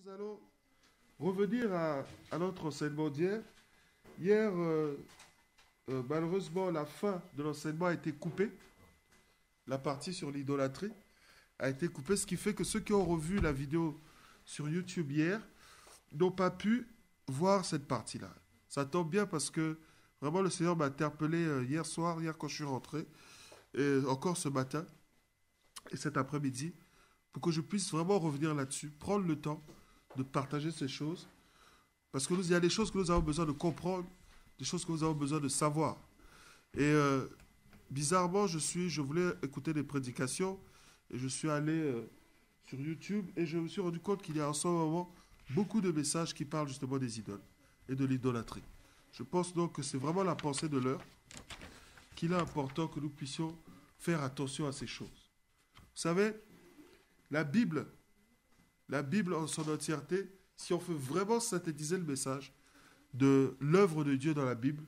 Nous allons revenir à notre enseignement d'hier. Hier, malheureusement, la fin de l'enseignement a été coupée. La partie sur l'idolâtrie a été coupée, ce qui fait que ceux qui ont revu la vidéo sur YouTube hier n'ont pas pu voir cette partie-là. Ça tombe bien parce que vraiment le Seigneur m'a interpellé hier soir, hier quand je suis rentré, et encore ce matin et cet après-midi, pour que je puisse vraiment revenir là-dessus, prendre le temps de partager ces choses. Parce que il y a des choses que nous avons besoin de comprendre, des choses que nous avons besoin de savoir. Et bizarrement, je voulais écouter des prédications et je suis allé sur YouTube et je me suis rendu compte qu'il y a en ce moment beaucoup de messages qui parlent justement des idoles et de l'idolâtrie. Je pense donc que c'est vraiment la pensée de l'heure qu'il est important que nous puissions faire attention à ces choses. Vous savez, la Bible en son entièreté, si on veut vraiment synthétiser le message de l'œuvre de Dieu dans la Bible,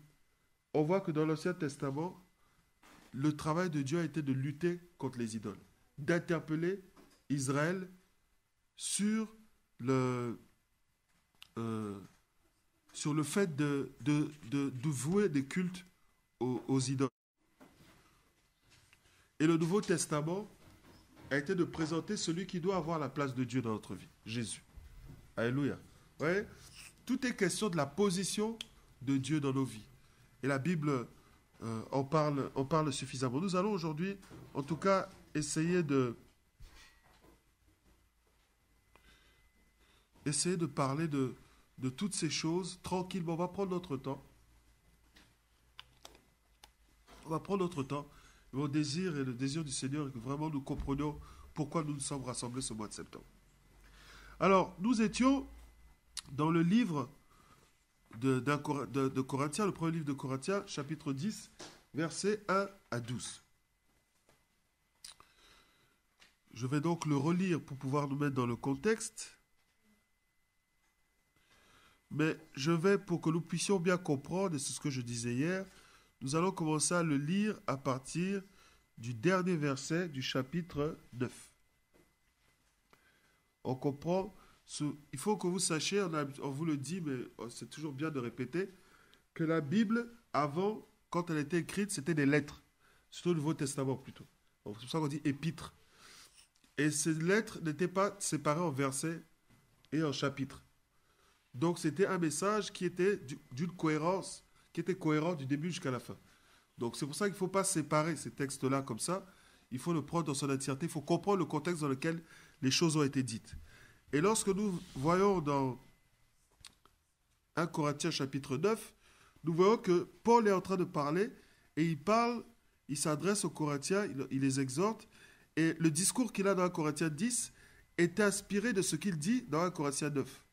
on voit que dans l'Ancien Testament, le travail de Dieu a été de lutter contre les idoles, d'interpeller Israël sur le fait de vouer des cultes aux idoles. Et le Nouveau Testament a été de présenter celui qui doit avoir la place de Dieu dans notre vie, Jésus. Alléluia. Vous voyez, tout est question de la position de Dieu dans nos vies. Et la Bible en parle suffisamment. Nous allons aujourd'hui, en tout cas, essayer de parler de toutes ces choses tranquillement. On va prendre notre temps. On va prendre notre temps. Mon désir et le désir du Seigneur est que vraiment nous comprenions pourquoi nous nous sommes rassemblés ce mois de septembre. Alors, nous étions dans le livre de Corinthiens, le premier livre de Corinthiens, chapitre 10, versets 1 à 12. Je vais donc le relire pour pouvoir nous mettre dans le contexte. Mais je vais, pour que nous puissions bien comprendre, et c'est ce que je disais hier, nous allons commencer à le lire à partir du dernier verset du chapitre 9. On comprend, il faut que vous sachiez, on vous le dit, mais c'est toujours bien de répéter, que la Bible, avant, quand elle était écrite, c'était des lettres, surtout le Nouveau Testament plutôt. Donc, c'est pour ça qu'on dit épître. Et ces lettres n'étaient pas séparées en versets et en chapitres. Donc c'était un message qui était d'une cohérence, qui était cohérent du début jusqu'à la fin. Donc c'est pour ça qu'il ne faut pas séparer ces textes-là comme ça. Il faut le prendre dans son entièreté. Il faut comprendre le contexte dans lequel les choses ont été dites. Et lorsque nous voyons dans 1 Corinthiens chapitre 9, nous voyons que Paul est en train de parler et il s'adresse aux Corinthiens, il les exhorte. Et le discours qu'il a dans 1 Corinthiens 10 est inspiré de ce qu'il dit dans 1 Corinthiens 9.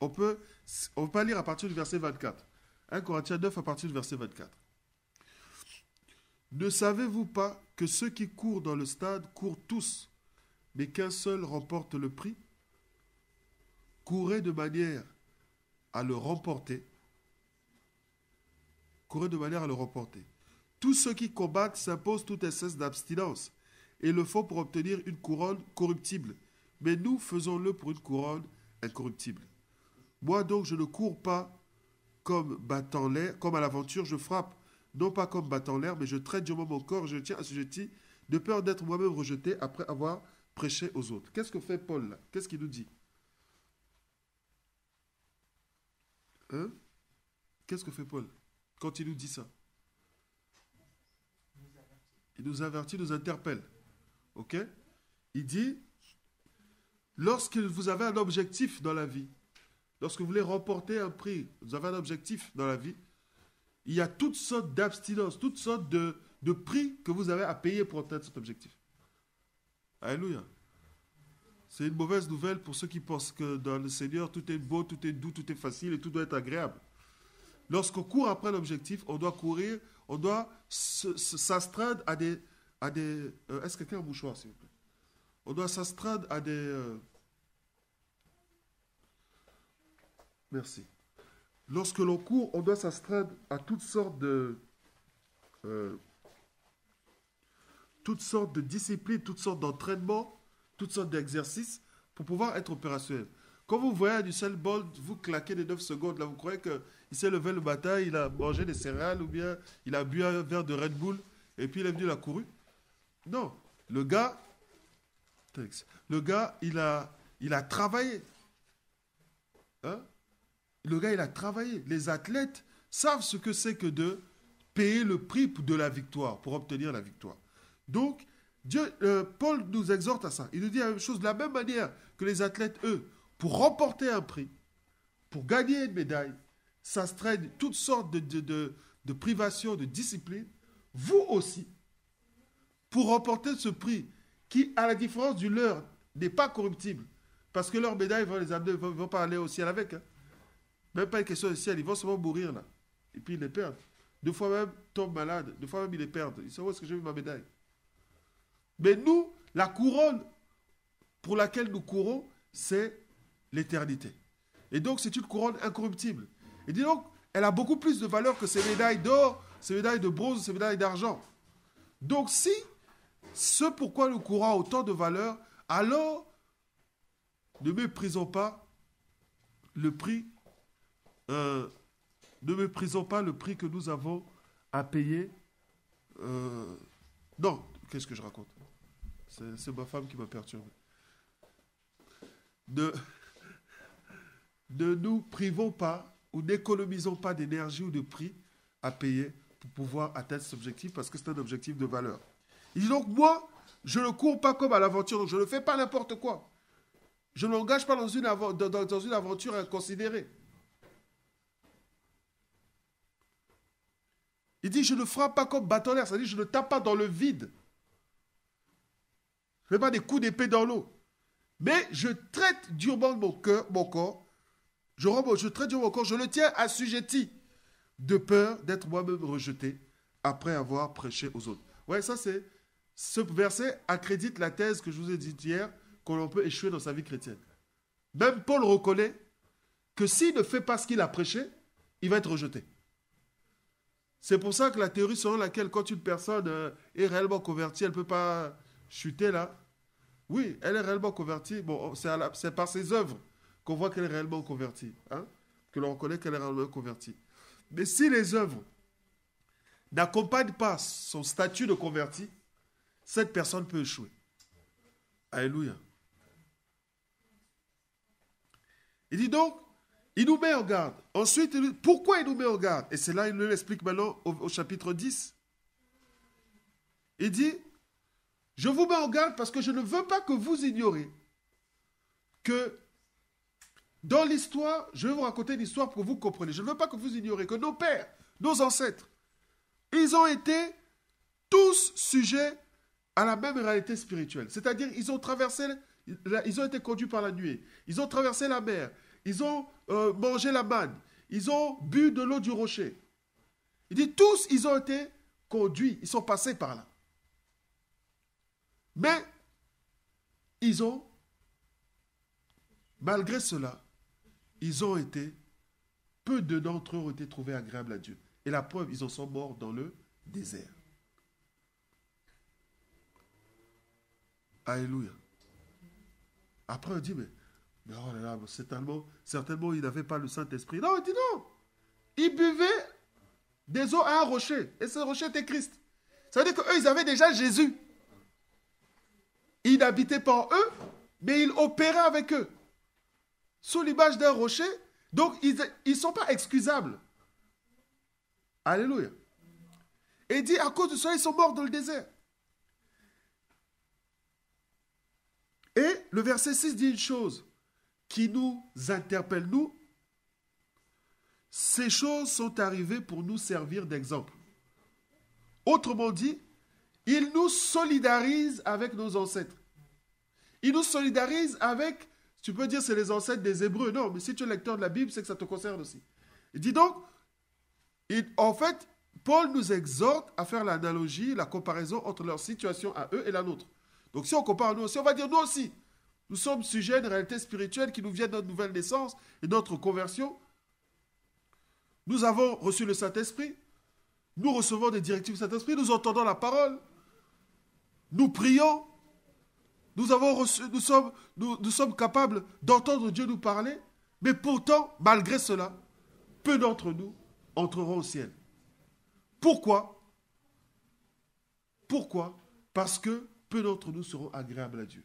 On peut pas lire à partir du verset 24. 1 Corinthiens 9 à partir du verset 24. Ne savez-vous pas que ceux qui courent dans le stade courent tous, mais qu'un seul remporte le prix? Courez de manière à le remporter. Courez de manière à le remporter. Tous ceux qui combattent s'imposent toute espèce d'abstinence et le font pour obtenir une couronne corruptible. Mais nous faisons-le pour une couronne incorruptible. Moi donc, je ne cours pas comme battant l'air, comme à l'aventure, je frappe, non pas comme battant l'air, mais je traite durement mon corps, je tiens assujetti, de peur d'être moi-même rejeté après avoir prêché aux autres. Qu'est-ce que fait Paul là? Qu'est-ce qu'il nous dit? Hein? Qu'est-ce que fait Paul quand il nous dit ça? Il nous avertit, nous interpelle. Ok? Il dit, lorsque vous avez un objectif dans la vie, lorsque vous voulez remporter un prix, vous avez un objectif dans la vie, il y a toutes sortes d'abstinences, toutes sortes de prix que vous avez à payer pour atteindre cet objectif. Alléluia. C'est une mauvaise nouvelle pour ceux qui pensent que dans le Seigneur, tout est beau, tout est doux, tout est facile et tout doit être agréable. Lorsqu'on court après l'objectif, on doit courir, on doit s'astreindre à des est-ce que quelqu'un a un mouchoir, s'il vous plaît? On doit s'astreindre à des... Merci. Lorsque l'on court, on doit s'astreindre à toutes sortes toutes sortes de disciplines, toutes sortes d'entraînements, toutes sortes d'exercices pour pouvoir être opérationnel. Quand vous voyez un Usain Bolt, vous claquez les 9 secondes, là, vous croyez qu'il s'est levé le matin, il a mangé des céréales ou bien il a bu un verre de Red Bull et puis il est venu, il a couru. Non, le gars, il a travaillé. Hein? Le gars, il a travaillé. Les athlètes savent ce que c'est que de payer le prix de la victoire, pour obtenir la victoire. Donc, Paul nous exhorte à ça. Il nous dit la même chose, de la même manière que les athlètes, eux, pour remporter un prix, pour gagner une médaille, s'astreignent toutes sortes de privations, de disciplines. Vous aussi, pour remporter ce prix, qui, à la différence du leur, n'est pas corruptible, parce que leur médaille vont les amener, vont pas aller au ciel avec. Hein. Même pas une question du ciel, ils vont seulement mourir là. Et puis ils les perdent. 2 fois même tombent malades, 2 fois même ils les perdent. Ils savent où est-ce que j'ai vu ma médaille. Mais nous, la couronne pour laquelle nous courons, c'est l'éternité. Et donc c'est une couronne incorruptible. Et dis donc, elle a beaucoup plus de valeur que ces médailles d'or, ces médailles de bronze, ces médailles d'argent. Donc si ce pourquoi nous courons a autant de valeur, alors ne méprisons pas le prix, ne méprisons pas le prix que nous avons à payer. Non, qu'est-ce que je raconte? C'est ma femme qui m'a perturbé. Ne nous privons pas ou n'économisons pas d'énergie ou de prix à payer pour pouvoir atteindre cet objectif parce que c'est un objectif de valeur. Il dit donc, moi, je ne cours pas comme à l'aventure, donc je ne fais pas n'importe quoi. Je ne m'engage pas dans une aventure inconsidérée. Il dit, je ne frappe pas comme bâtonnière, c'est-à-dire je ne tape pas dans le vide. Je ne fais pas des coups d'épée dans l'eau. Mais je traite durement mon corps, je traite durement mon corps, je le tiens assujetti, de peur d'être moi-même rejeté après avoir prêché aux autres. Ouais, ça c'est, ce verset accrédite la thèse que je vous ai dit hier, qu'on peut échouer dans sa vie chrétienne. Même Paul reconnaît que s'il ne fait pas ce qu'il a prêché, il va être rejeté. C'est pour ça que la théorie selon laquelle quand une personne est réellement convertie, elle ne peut pas chuter là. Oui, elle est réellement convertie. Bon, c'est par ses œuvres qu'on voit qu'elle est réellement convertie. Hein? Que l'on reconnaît qu'elle est réellement convertie. Mais si les œuvres n'accompagnent pas son statut de converti, cette personne peut échouer. Alléluia. Il dit donc, il nous met en garde. Ensuite, pourquoi il nous met en garde? Et c'est là, il nous l'explique maintenant au chapitre 10. Il dit, je vous mets en garde parce que je ne veux pas que vous ignoriez que dans l'histoire, je vais vous raconter l'histoire pour que vous compreniez. Je ne veux pas que vous ignoriez que nos pères, nos ancêtres, ils ont été tous sujets à la même réalité spirituelle. C'est-à-dire, ils ont été conduits par la nuée. Ils ont traversé la mer. Ils ont mangé la manne. Ils ont bu de l'eau du rocher. Il dit, tous, ils ont été conduits. Ils sont passés par là. Mais, malgré cela, peu d'entre eux ont été trouvés agréables à Dieu. Et la preuve, ils en sont morts dans le désert. Alléluia. Après, on dit, mais oh là là, certainement, il n'avait pas le Saint-Esprit. Non, il dit non. Ils buvaient des eaux à un rocher. Et ce rocher était Christ. Ça veut dire qu'eux, ils avaient déjà Jésus. Il n'habitait pas en eux, mais il opérait avec eux. Sous l'image d'un rocher, donc ils ne sont pas excusables. Alléluia. Et il dit, à cause de cela, ils sont morts dans le désert. Et le verset 6 dit une chose qui nous interpelle, nous. Ces choses sont arrivées pour nous servir d'exemple. Autrement dit, il nous solidarise avec nos ancêtres. Il nous solidarise avec, tu peux dire c'est les ancêtres des Hébreux. Non, mais si tu es lecteur de la Bible, c'est que ça te concerne aussi. Il dit donc, en fait, Paul nous exhorte à faire l'analogie, la comparaison entre leur situation à eux et la nôtre. Donc si on compare nous aussi, on va dire nous aussi. Nous sommes sujets à une réalité spirituelle qui nous vient de notre nouvelle naissance et de notre conversion. Nous avons reçu le Saint-Esprit. Nous recevons des directives du Saint-Esprit. Nous entendons la parole. Nous prions, nous avons reçu, nous sommes capables d'entendre Dieu nous parler, mais pourtant, malgré cela, peu d'entre nous entreront au ciel. Pourquoi? Pourquoi? Parce que peu d'entre nous seront agréables à Dieu.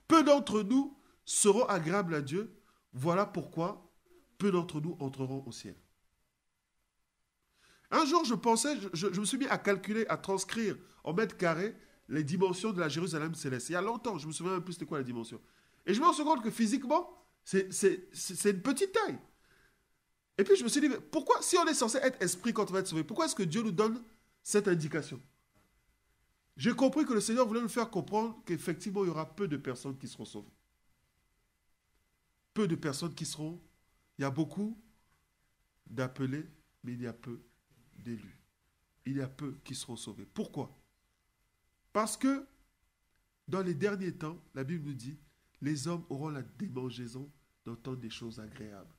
Peu d'entre nous seront agréables à Dieu. Voilà pourquoi peu d'entre nous entreront au ciel. Un jour, je pensais, je me suis mis à calculer, à transcrire en mètres carrés les dimensions de la Jérusalem céleste. Il y a longtemps, je me souviens même plus c'était quoi la dimension. Et je me rends compte que physiquement, c'est une petite taille. Et puis je me suis dit, mais pourquoi, si on est censé être esprit quand on va être sauvé, pourquoi est-ce que Dieu nous donne cette indication? J'ai compris que le Seigneur voulait nous faire comprendre qu'effectivement, il y aura peu de personnes qui seront sauvées. Peu de personnes qui seront... Il y a beaucoup d'appelés, mais il y a peu d'élus. Il y a peu qui seront sauvés. Pourquoi? Parce que dans les derniers temps, la Bible nous dit, les hommes auront la démangeaison d'entendre des choses agréables.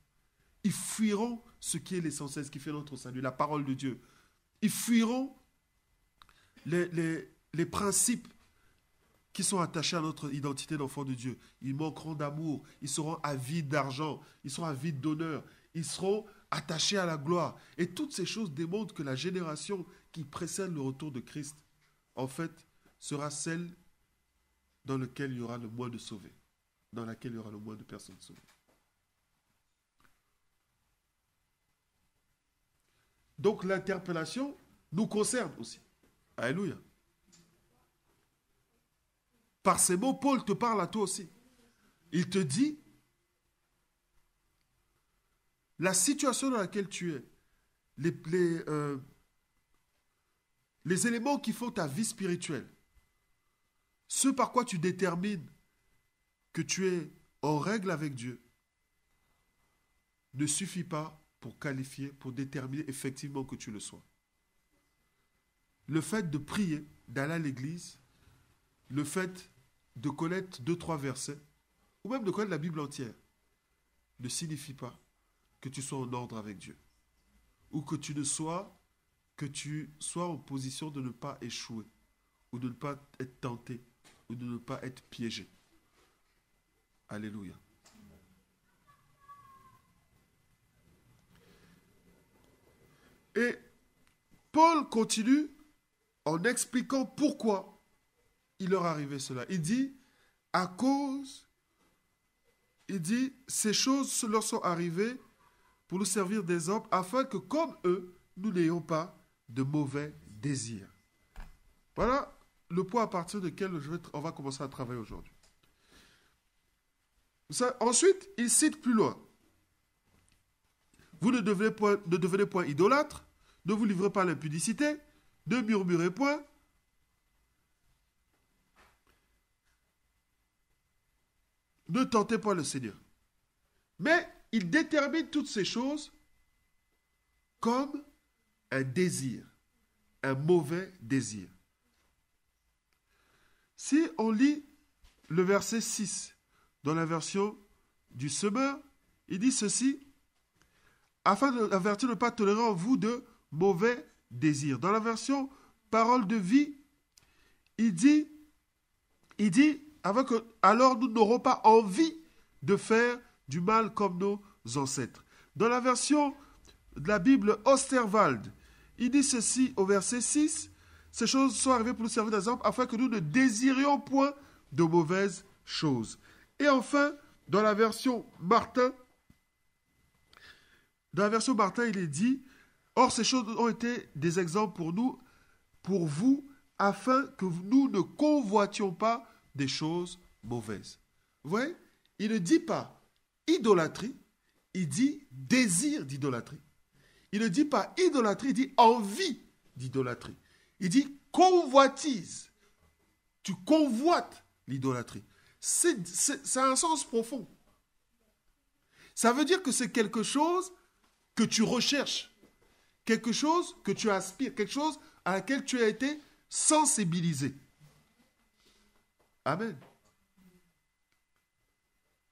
Ils fuiront ce qui est l'essentiel, ce qui fait notre salut, la parole de Dieu. Ils fuiront les principes qui sont attachés à notre identité d'enfant de Dieu. Ils manqueront d'amour, ils seront avides d'argent, ils seront avides d'honneur, ils seront attachés à la gloire. Et toutes ces choses démontrent que la génération qui précède le retour de Christ, en fait, sera celle dans laquelle il y aura le moins de sauvés, dans laquelle il y aura le moins de personnes sauvées. Donc l'interpellation nous concerne aussi. Alléluia. Par ces mots, Paul te parle à toi aussi. Il te dit, la situation dans laquelle tu es, les éléments qui font ta vie spirituelle, ce par quoi tu détermines que tu es en règle avec Dieu, ne suffit pas pour qualifier, pour déterminer effectivement que tu le sois. Le fait de prier, d'aller à l'église, le fait de connaître 2-3 versets, ou même de connaître la Bible entière, ne signifie pas que tu sois en ordre avec Dieu. Ou que tu sois en position de ne pas échouer, ou de ne pas être tenté, ou de ne pas être piégé. Alléluia. Et Paul continue en expliquant pourquoi il leur arrivait cela. Il dit, ces choses leur sont arrivées pour nous servir d'exemple, afin que, comme eux, nous n'ayons pas de mauvais désirs. Voilà le point à partir duquel on va commencer à travailler aujourd'hui. Ensuite, il cite plus loin. Vous ne devenez point idolâtres, ne vous livrez pas à l'impudicité, ne murmurez point, ne tentez pas le Seigneur. Mais il détermine toutes ces choses comme un désir, un mauvais désir. Si on lit le verset 6 dans la version du Semeur, il dit ceci, afin d'avertir de ne pas tolérer en vous de mauvais désirs. Dans la version parole de vie, il dit alors nous n'aurons pas envie de faire du mal comme nos ancêtres. Dans la version de la Bible Osterwald, il dit ceci au verset 6, ces choses sont arrivées pour nous servir d'exemple afin que nous ne désirions point de mauvaises choses. Et enfin, dans la version Martin, il est dit, or ces choses ont été des exemples pour nous, pour vous, afin que nous ne convoitions pas des choses mauvaises. Vous voyez, il ne dit pas idolâtrie, il dit désir d'idolâtrie. Il ne dit pas idolâtrie, il dit envie d'idolâtrie. Il dit convoitise. Tu convoites l'idolâtrie. Ça a un sens profond. Ça veut dire que c'est quelque chose que tu recherches, quelque chose que tu aspires, quelque chose à laquelle tu as été sensibilisé. Amen.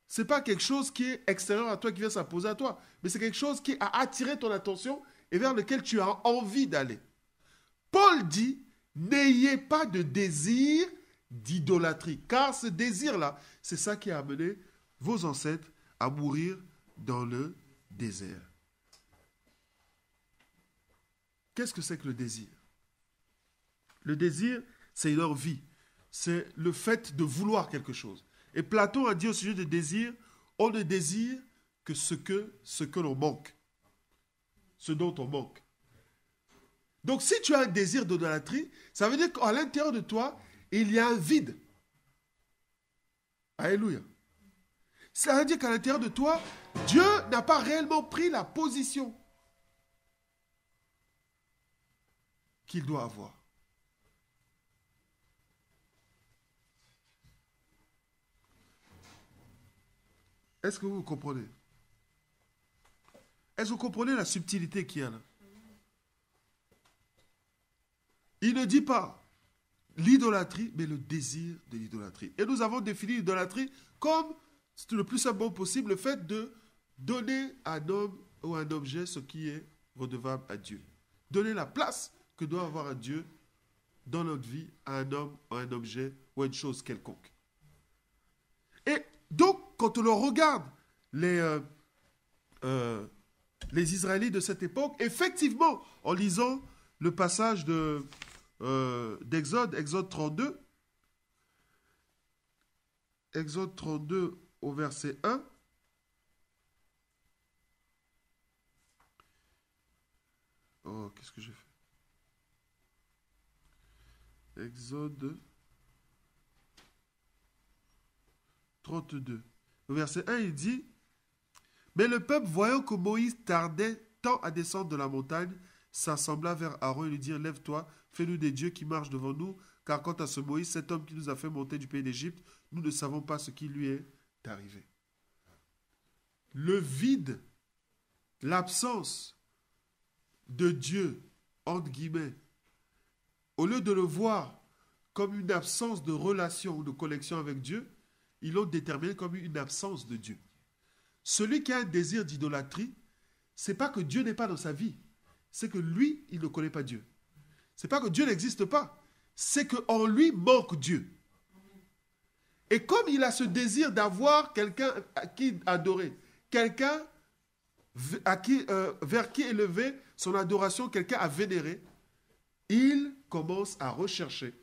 Ce n'est pas quelque chose qui est extérieur à toi, qui vient s'imposer à toi, mais c'est quelque chose qui a attiré ton attention et vers lequel tu as envie d'aller. Paul dit, N'ayez pas de désir d'idolâtrie. Car ce désir-là, c'est ça qui a amené vos ancêtres à mourir dans le désert. Qu'est-ce que c'est que le désir? Le désir, c'est leur vie. C'est le fait de vouloir quelque chose. Et Platon a dit au sujet du désir, on ne désire que ce que l'on manque. Ce dont on manque. Donc si tu as un désir d'idolâtrie, ça veut dire qu'à l'intérieur de toi, il y a un vide. Alléluia. Ça veut dire qu'à l'intérieur de toi, Dieu n'a pas réellement pris la position qu'il doit avoir. Est-ce que vous comprenez? Est-ce que vous comprenez la subtilité qu'il y a là? Il ne dit pas l'idolâtrie, mais le désir de l'idolâtrie. Et nous avons défini l'idolâtrie comme, c'est le plus simplement possible, le fait de donner à un homme ou à un objet ce qui est redevable à Dieu. Donner la place que doit avoir un Dieu dans notre vie à un homme, à un objet ou à une chose quelconque. Et donc, quand on regarde les Israélites de cette époque, effectivement, en lisant le passage d'Exode, Exode 32, Exode 32 au verset 1, oh, qu'est-ce que j'ai fait? Exode 32. Au verset 1, il dit, « Mais le peuple, voyant que Moïse tardait tant à descendre de la montagne, s'assembla vers Aaron et lui dit, lève-toi, fais-nous des dieux qui marchent devant nous, car quant à ce Moïse, cet homme qui nous a fait monter du pays d'Égypte, nous ne savons pas ce qui lui est arrivé. » Le vide, l'absence de Dieu, entre guillemets, au lieu de le voir comme une absence de relation ou de connexion avec Dieu, ils l'ont déterminé comme une absence de Dieu. Celui qui a un désir d'idolâtrie, c'est pas que Dieu n'est pas dans sa vie, c'est que lui, il ne connaît pas Dieu. C'est pas que Dieu n'existe pas, c'est qu'en lui manque Dieu. Et comme il a ce désir d'avoir quelqu'un à qui adorer, quelqu'un vers qui élever son adoration, quelqu'un à vénérer, il commence à rechercher,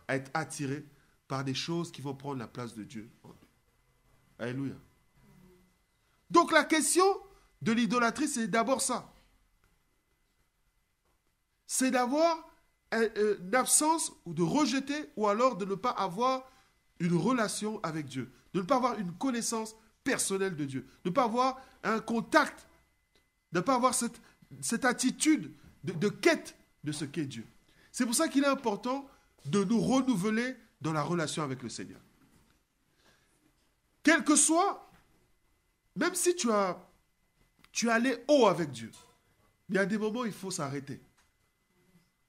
à être attiré par des choses qui vont prendre la place de Dieu. Alléluia. Donc la question de l'idolâtrie, c'est d'abord ça. C'est d'avoir une absence ou de rejeter ou alors de ne pas avoir une relation avec Dieu, de ne pas avoir une connaissance personnelle de Dieu, de ne pas avoir un contact, de ne pas avoir cette attitude de quête de ce qu'est Dieu. C'est pour ça qu'il est important de nous renouveler dans la relation avec le Seigneur. Quel que soit, même si tu es allé haut avec Dieu, il y a des moments où il faut s'arrêter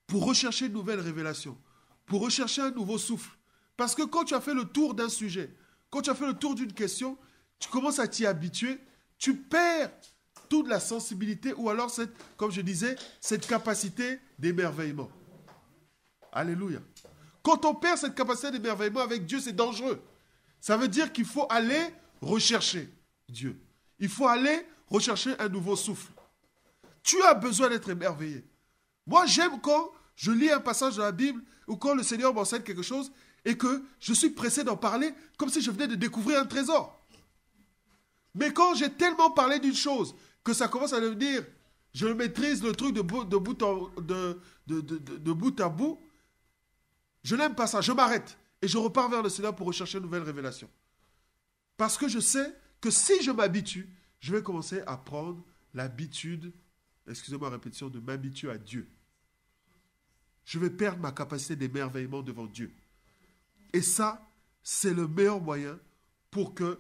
pour rechercher une nouvelle révélation, pour rechercher un nouveau souffle. Parce que quand tu as fait le tour d'un sujet, quand tu as fait le tour d'une question, tu commences à t'y habituer, tu perds toute la sensibilité ou alors, comme je disais, cette capacité d'émerveillement. Alléluia. Quand on perd cette capacité d'émerveillement avec Dieu, c'est dangereux. Ça veut dire qu'il faut aller rechercher Dieu. Il faut aller rechercher un nouveau souffle. Tu as besoin d'être émerveillé. Moi, j'aime quand je lis un passage de la Bible ou quand le Seigneur m'enseigne quelque chose et que je suis pressé d'en parler comme si je venais de découvrir un trésor. Mais quand j'ai tellement parlé d'une chose que ça commence à devenir, je maîtrise le truc de bout à bout, je n'aime pas ça, je m'arrête et je repars vers le Seigneur pour rechercher une nouvelle révélation. Parce que je sais que si je m'habitue, je vais commencer à prendre l'habitude, excusez-moi la répétition, de m'habituer à Dieu. Je vais perdre ma capacité d'émerveillement devant Dieu. Et ça, c'est le meilleur moyen pour que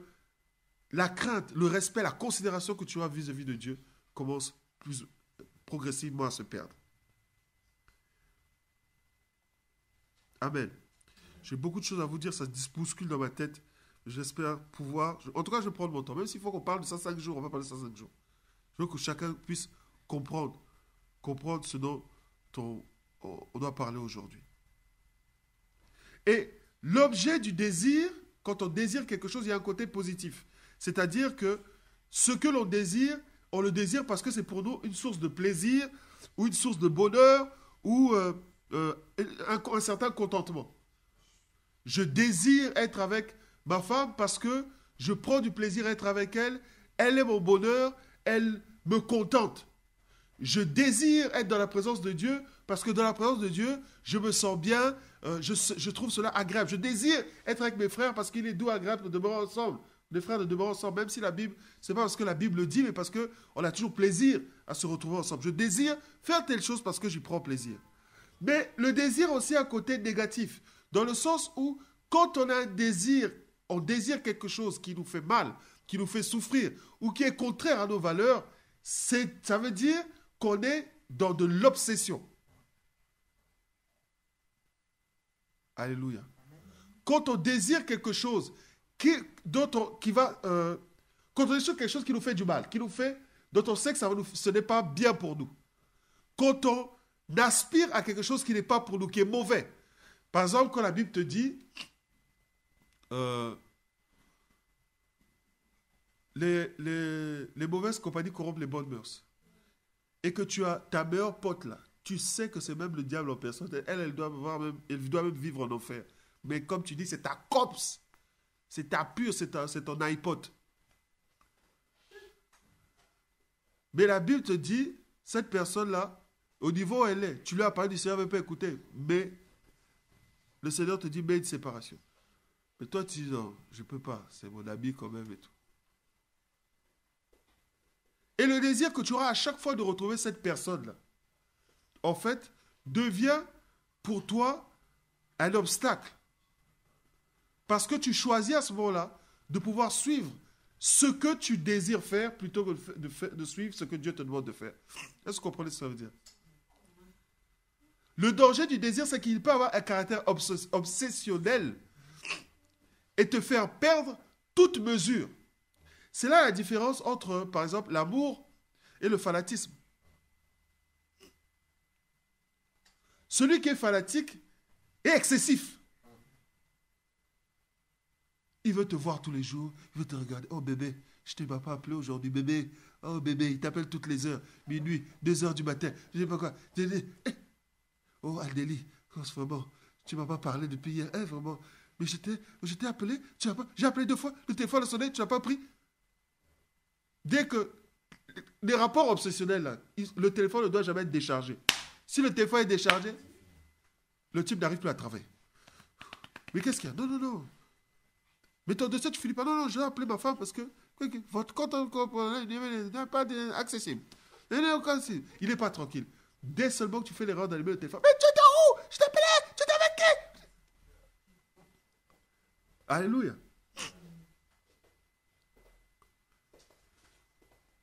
la crainte, le respect, la considération que tu as vis-à-vis de Dieu commence progressivement à se perdre. Amen. J'ai beaucoup de choses à vous dire, ça se bouscule dans ma tête. J'espère pouvoir... En tout cas, je vais prendre mon temps. Même s'il faut qu'on parle de ça 5 jours, on va parler de ça 5 jours. Je veux que chacun puisse comprendre ce dont on doit parler aujourd'hui. Et l'objet du désir, quand on désire quelque chose, il y a un côté positif. C'est-à-dire que ce que l'on désire, on le désire parce que c'est pour nous une source de plaisir, ou une source de bonheur, ou un certain contentement. Je désire être avec ma femme parce que je prends du plaisir à être avec elle, elle est mon bonheur, elle me contente. Je désire être dans la présence de Dieu parce que dans la présence de Dieu, je me sens bien, je trouve cela agréable. Je désire être avec mes frères parce qu'il est doux, agréable de demeurer ensemble. Les frères de demeurer ensemble, même si la Bible, c'est pas parce que la Bible le dit, mais parce qu'on a toujours plaisir à se retrouver ensemble. Je désire faire telle chose parce que j'y prends plaisir. Mais le désir aussi a un côté négatif, dans le sens où quand on a un désir, on désire quelque chose qui nous fait mal, qui nous fait souffrir, ou qui est contraire à nos valeurs, ça veut dire qu'on est dans de l'obsession. Alléluia. Quand on désire quelque chose quand on désire quelque chose qui nous fait du mal, dont on sait que ce n'est pas bien pour nous. Quand on aspire à quelque chose qui n'est pas pour nous, qui est mauvais. Par exemple, quand la Bible te dit les mauvaises compagnies corrompent les bonnes mœurs. Et que tu as ta meilleure pote là, tu sais que c'est même le diable en personne. Elle doit même vivre en enfer. Mais comme tu dis, c'est ta copse. C'est ta pure, c'est ton iPod. Mais la Bible te dit, cette personne-là, au niveau où elle est, tu lui as parlé du Seigneur, elle ne veut pas écouter. Mais le Seigneur te dit, mais une séparation. Mais toi, tu dis, non, je ne peux pas. C'est mon ami quand même et tout. Et le désir que tu auras à chaque fois de retrouver cette personne-là, en fait, devient pour toi un obstacle. Parce que tu choisis à ce moment-là de pouvoir suivre ce que tu désires faire plutôt que de suivre ce que Dieu te demande de faire. Est-ce que vous comprenez ce que ça veut dire? Le danger du désir, c'est qu'il peut avoir un caractère obsessionnel et te faire perdre toute mesure. C'est là la différence entre, par exemple, l'amour et le fanatisme. Celui qui est fanatique est excessif. Il veut te voir tous les jours, il veut te regarder. Oh bébé, je ne t'ai pas appelé aujourd'hui, bébé. Oh bébé, il t'appelle toutes les heures, minuit, 2 heures du matin, je ne sais pas quoi. Oh Aldélie, vraiment, tu ne m'as pas parlé depuis hier, vraiment. Mais je t'ai appelé, j'ai appelé 2 fois, le téléphone a sonné, tu n'as pas pris. Dès que les rapports obsessionnels, là, le téléphone ne doit jamais être déchargé. Si le téléphone est déchargé, le type n'arrive plus à travailler. Mais qu'est-ce qu'il y a? Non, non, non. Mais ton dossier, tu finis pas. Non, non, je vais appeler ma femme parce que votre compte n'est pas accessible. Il n'est pas tranquille. Dès seulement que tu fais l'erreur d'allumer le téléphone. Mais tu étais où? Je t'appelais. Tu étais avec qui? Alléluia.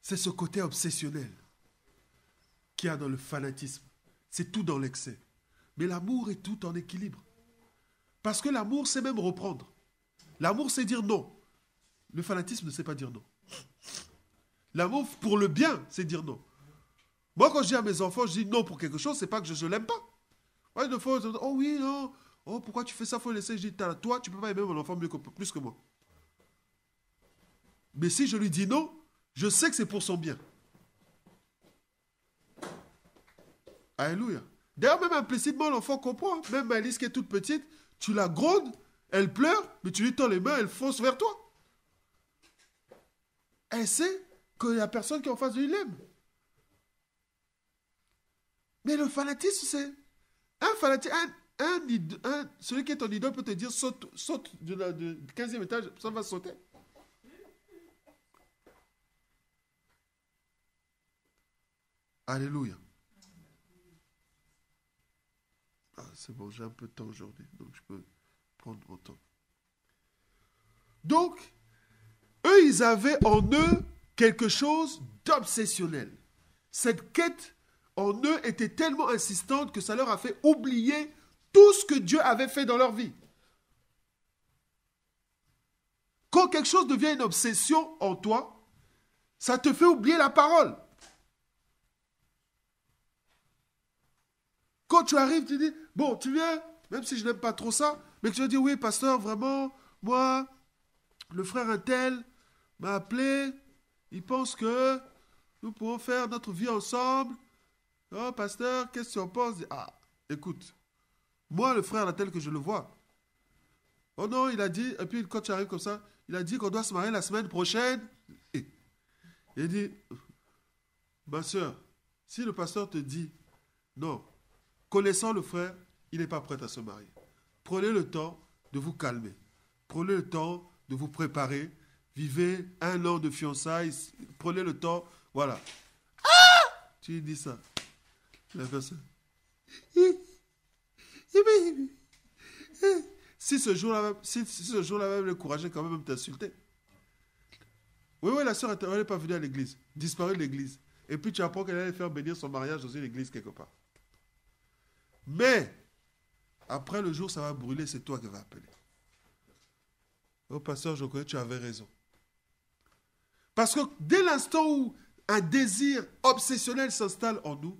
C'est ce côté obsessionnel qu'il y a dans le fanatisme. C'est tout dans l'excès. Mais l'amour est tout en équilibre. Parce que l'amour, c'est même reprendre. L'amour, c'est dire non. Le fanatisme ne sait pas dire non. L'amour pour le bien, c'est dire non. Moi, quand je dis à mes enfants, je dis non pour quelque chose, c'est pas que je l'aime pas. Ouais, de fois, oh oui, non. Oh, pourquoi tu fais ça? Faut le laisser. Je dis, toi, tu peux pas aimer mon enfant plus que moi. Mais si je lui dis non, je sais que c'est pour son bien. Alléluia. D'ailleurs, même implicitement, l'enfant comprend. Même Alice qui est toute petite, tu la grondes, elle pleure, mais tu lui tends les mains, elle fonce vers toi. Elle sait qu'il y a personne qui est en face de lui l'aime. Mais le fanatisme, c'est... Un fanatique, celui qui est ton idole peut te dire saute du 15e étage, ça va sauter. Alléluia. Ah, c'est bon, j'ai un peu de temps aujourd'hui, donc je peux prendre mon temps. Donc, eux, ils avaient en eux quelque chose d'obsessionnel. Cette quête en eux était tellement insistante que ça leur a fait oublier tout ce que Dieu avait fait dans leur vie. Quand quelque chose devient une obsession en toi, ça te fait oublier la parole. Quand tu arrives, tu dis, bon, tu viens, même si je n'aime pas trop ça, Mais que tu vas dire, oui, pasteur, vraiment, moi, le frère un tel m'a appelé, il pense que nous pouvons faire notre vie ensemble. Oh, pasteur, qu'est-ce que tu en penses? Ah, écoute, moi, le frère un tel que je le vois. Oh non, il a dit, et puis quand tu arrives comme ça, il a dit qu'on doit se marier la semaine prochaine. Et il dit, ma soeur, si le pasteur te dit, non, connaissant le frère, il n'est pas prêt à se marier. Prenez le temps de vous calmer. Prenez le temps de vous préparer. Vivez 1 an de fiançailles. Prenez le temps. Voilà. Ah! Tu lui dis ça. La personne. Si ce jour-là même le courage quand même t'insulter. Oui, la soeur, elle n'est pas venue à l'église. Disparue de l'église. Et puis tu apprends qu'elle allait faire bénir son mariage dans une église quelque part. Mais, après le jour, ça va brûler, c'est toi qui vas appeler. Oh, pasteur, je connais, tu avais raison. Parce que dès l'instant où un désir obsessionnel s'installe en nous,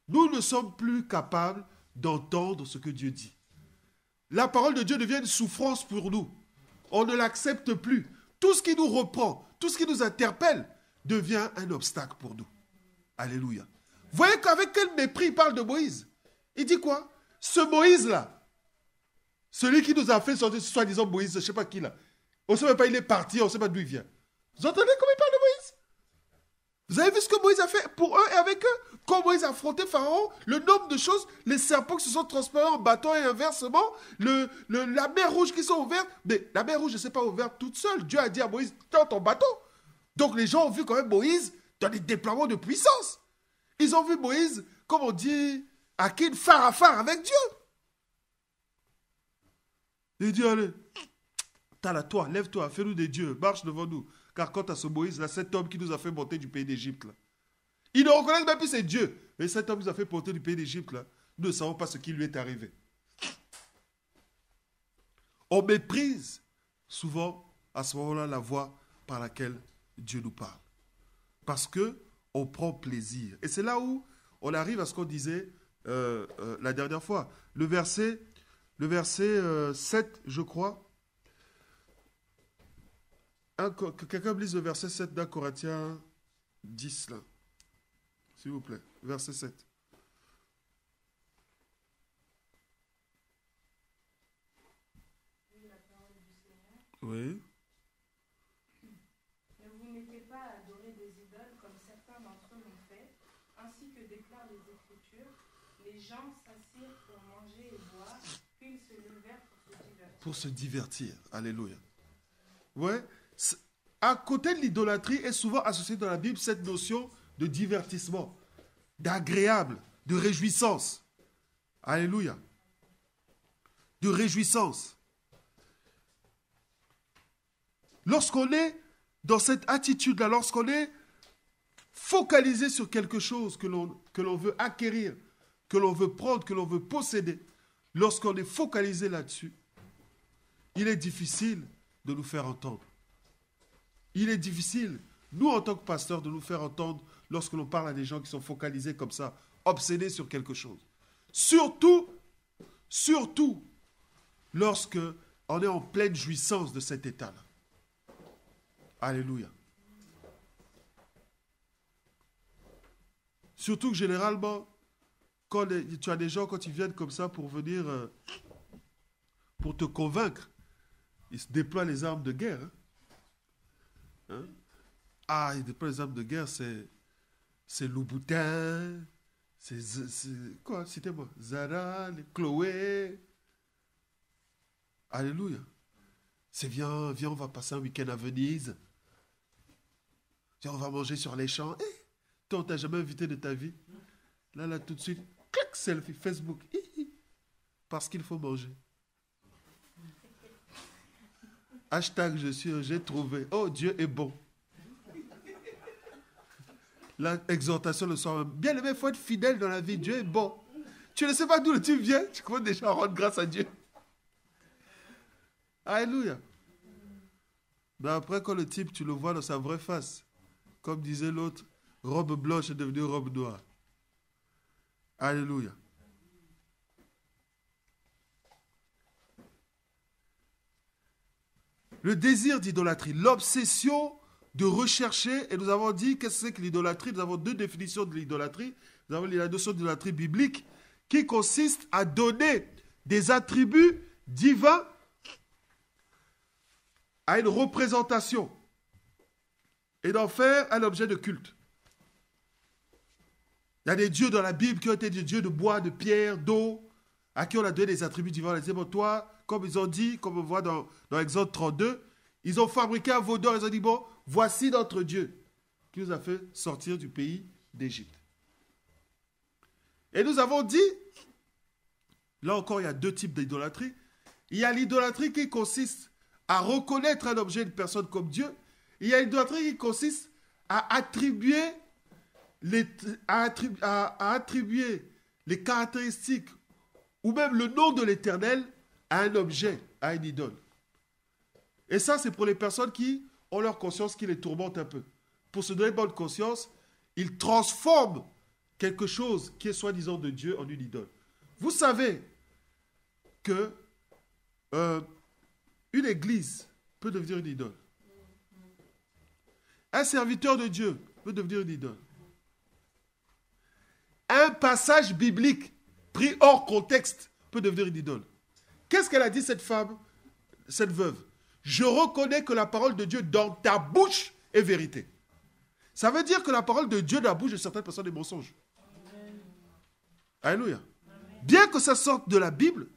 nous ne sommes plus capables d'entendre ce que Dieu dit. La parole de Dieu devient une souffrance pour nous. On ne l'accepte plus. Tout ce qui nous reprend, tout ce qui nous interpelle, devient un obstacle pour nous. Alléluia. Vous voyez qu'avec quel mépris il parle de Moïse? Il dit quoi? Ce Moïse-là, celui qui nous a fait sortir, soi-disant Moïse, je ne sais pas qui là. On ne sait même pas, il est parti, on ne sait pas d'où il vient. Vous entendez comment il parle de Moïse? Vous avez vu ce que Moïse a fait pour eux et avec eux? Quand Moïse a affronté Pharaon, le nombre de choses, les serpents qui se sont transformés en bâtons et inversement, la mer rouge qui sont ouvertes. Mais la mer rouge ne s'est pas ouverte toute seule. Dieu a dit à Moïse, tends ton bateau. Donc les gens ont vu quand même Moïse dans des déploiements de puissance. Ils ont vu Moïse, comme on dit, à qui phare à phare avec Dieu. Il dit, allez, toi, lève-toi, fais-nous des dieux, marche devant nous. Car quant à ce Moïse, là, cet homme qui nous a fait monter du pays d'Égypte, là, il ne reconnaît même plus ses dieux. Mais cet homme nous a fait monter du pays d'Égypte, là, nous ne savons pas ce qui lui est arrivé. On méprise souvent, à ce moment-là, la voie par laquelle Dieu nous parle. Parce que on prend plaisir. Et c'est là où on arrive à ce qu'on disait la dernière fois. Le verset 7, je crois. Que quelqu'un me lise le verset 7 d'un Corinthiens 10, là. S'il vous plaît. Verset 7. Oui. Mais vous n'étiez pas à adorer des idoles comme certains d'entre eux l'ont fait, ainsi que déclarent les Écritures. Les gens s'assirent pour manger et boire, puis ils se levèrent pour se divertir. Pour se divertir. Alléluia. Ouais. À côté de l'idolâtrie est souvent associée dans la Bible cette notion de divertissement, d'agréable, de réjouissance. Alléluia. De réjouissance. Lorsqu'on est dans cette attitude-là, lorsqu'on est focalisé sur quelque chose que l'on veut acquérir, que l'on veut prendre, que l'on veut posséder, lorsqu'on est focalisé là-dessus, il est difficile de nous faire entendre. Il est difficile, nous en tant que pasteurs, de nous faire entendre lorsque l'on parle à des gens qui sont focalisés comme ça, obsédés sur quelque chose. Surtout, lorsque on est en pleine jouissance de cet état-là. Alléluia. Surtout que généralement, quand tu as des gens, quand ils viennent comme ça pour venir, pour te convaincre, ils se déploient les armes de guerre. Hein? Ah, ils déploient les armes de guerre, c'est Louboutin, c'est quoi, citez-moi, Zara, Chloé. Alléluia. C'est viens, on va passer un week-end à Venise. Tiens, on va manger sur les champs. Toi, on t'a jamais invité de ta vie. Là, tout de suite, clac, selfie, Facebook. Parce qu'il faut manger. Hashtag j'ai trouvé. Oh, Dieu est bon. L'exhortation le soir même. Bien aimé, il faut être fidèle dans la vie. Dieu est bon. Tu ne sais pas d'où tu viens. Tu commences déjà à rendre grâce à Dieu. Alléluia. Mais après, quand le type, tu le vois dans sa vraie face, comme disait l'autre, robe blanche est devenue robe noire. Alléluia. Le désir d'idolâtrie, l'obsession de rechercher, et nous avons dit qu'est-ce que c'est que l'idolâtrie. Nous avons deux définitions de l'idolâtrie. Nous avons la notion d'idolâtrie biblique qui consiste à donner des attributs divins à une représentation et d'en faire un objet de culte. Il y a des dieux dans la Bible qui ont été des dieux de bois, de pierre, d'eau, à qui on a donné des attributs divins. On a dit, bon, toi, comme ils ont dit, comme on voit dans Exode 32, ils ont fabriqué un veau d'or, ils ont dit, bon, voici notre Dieu qui nous a fait sortir du pays d'Égypte. Et nous avons dit, là encore, il y a deux types d'idolâtrie. Il y a l'idolâtrie qui consiste à reconnaître un objet, une personne comme Dieu. Il y a l'idolâtrie qui consiste à attribuer les caractéristiques ou même le nom de l'Éternel à un objet, à une idole. Et ça, c'est pour les personnes qui ont leur conscience qui les tourmente un peu. Pour se donner bonne conscience, ils transforment quelque chose qui est soi-disant de Dieu en une idole. Vous savez que une église peut devenir une idole. Un serviteur de Dieu peut devenir une idole. Un passage biblique pris hors contexte peut devenir une idole. Qu'est-ce qu'elle a dit, cette femme, cette veuve? Je reconnais que la parole de Dieu dans ta bouche est vérité. Ça veut dire que la parole de Dieu dans la bouche de certaines personnes est mensonge. Amen. Alléluia. Amen. Bien que ça sorte de la Bible,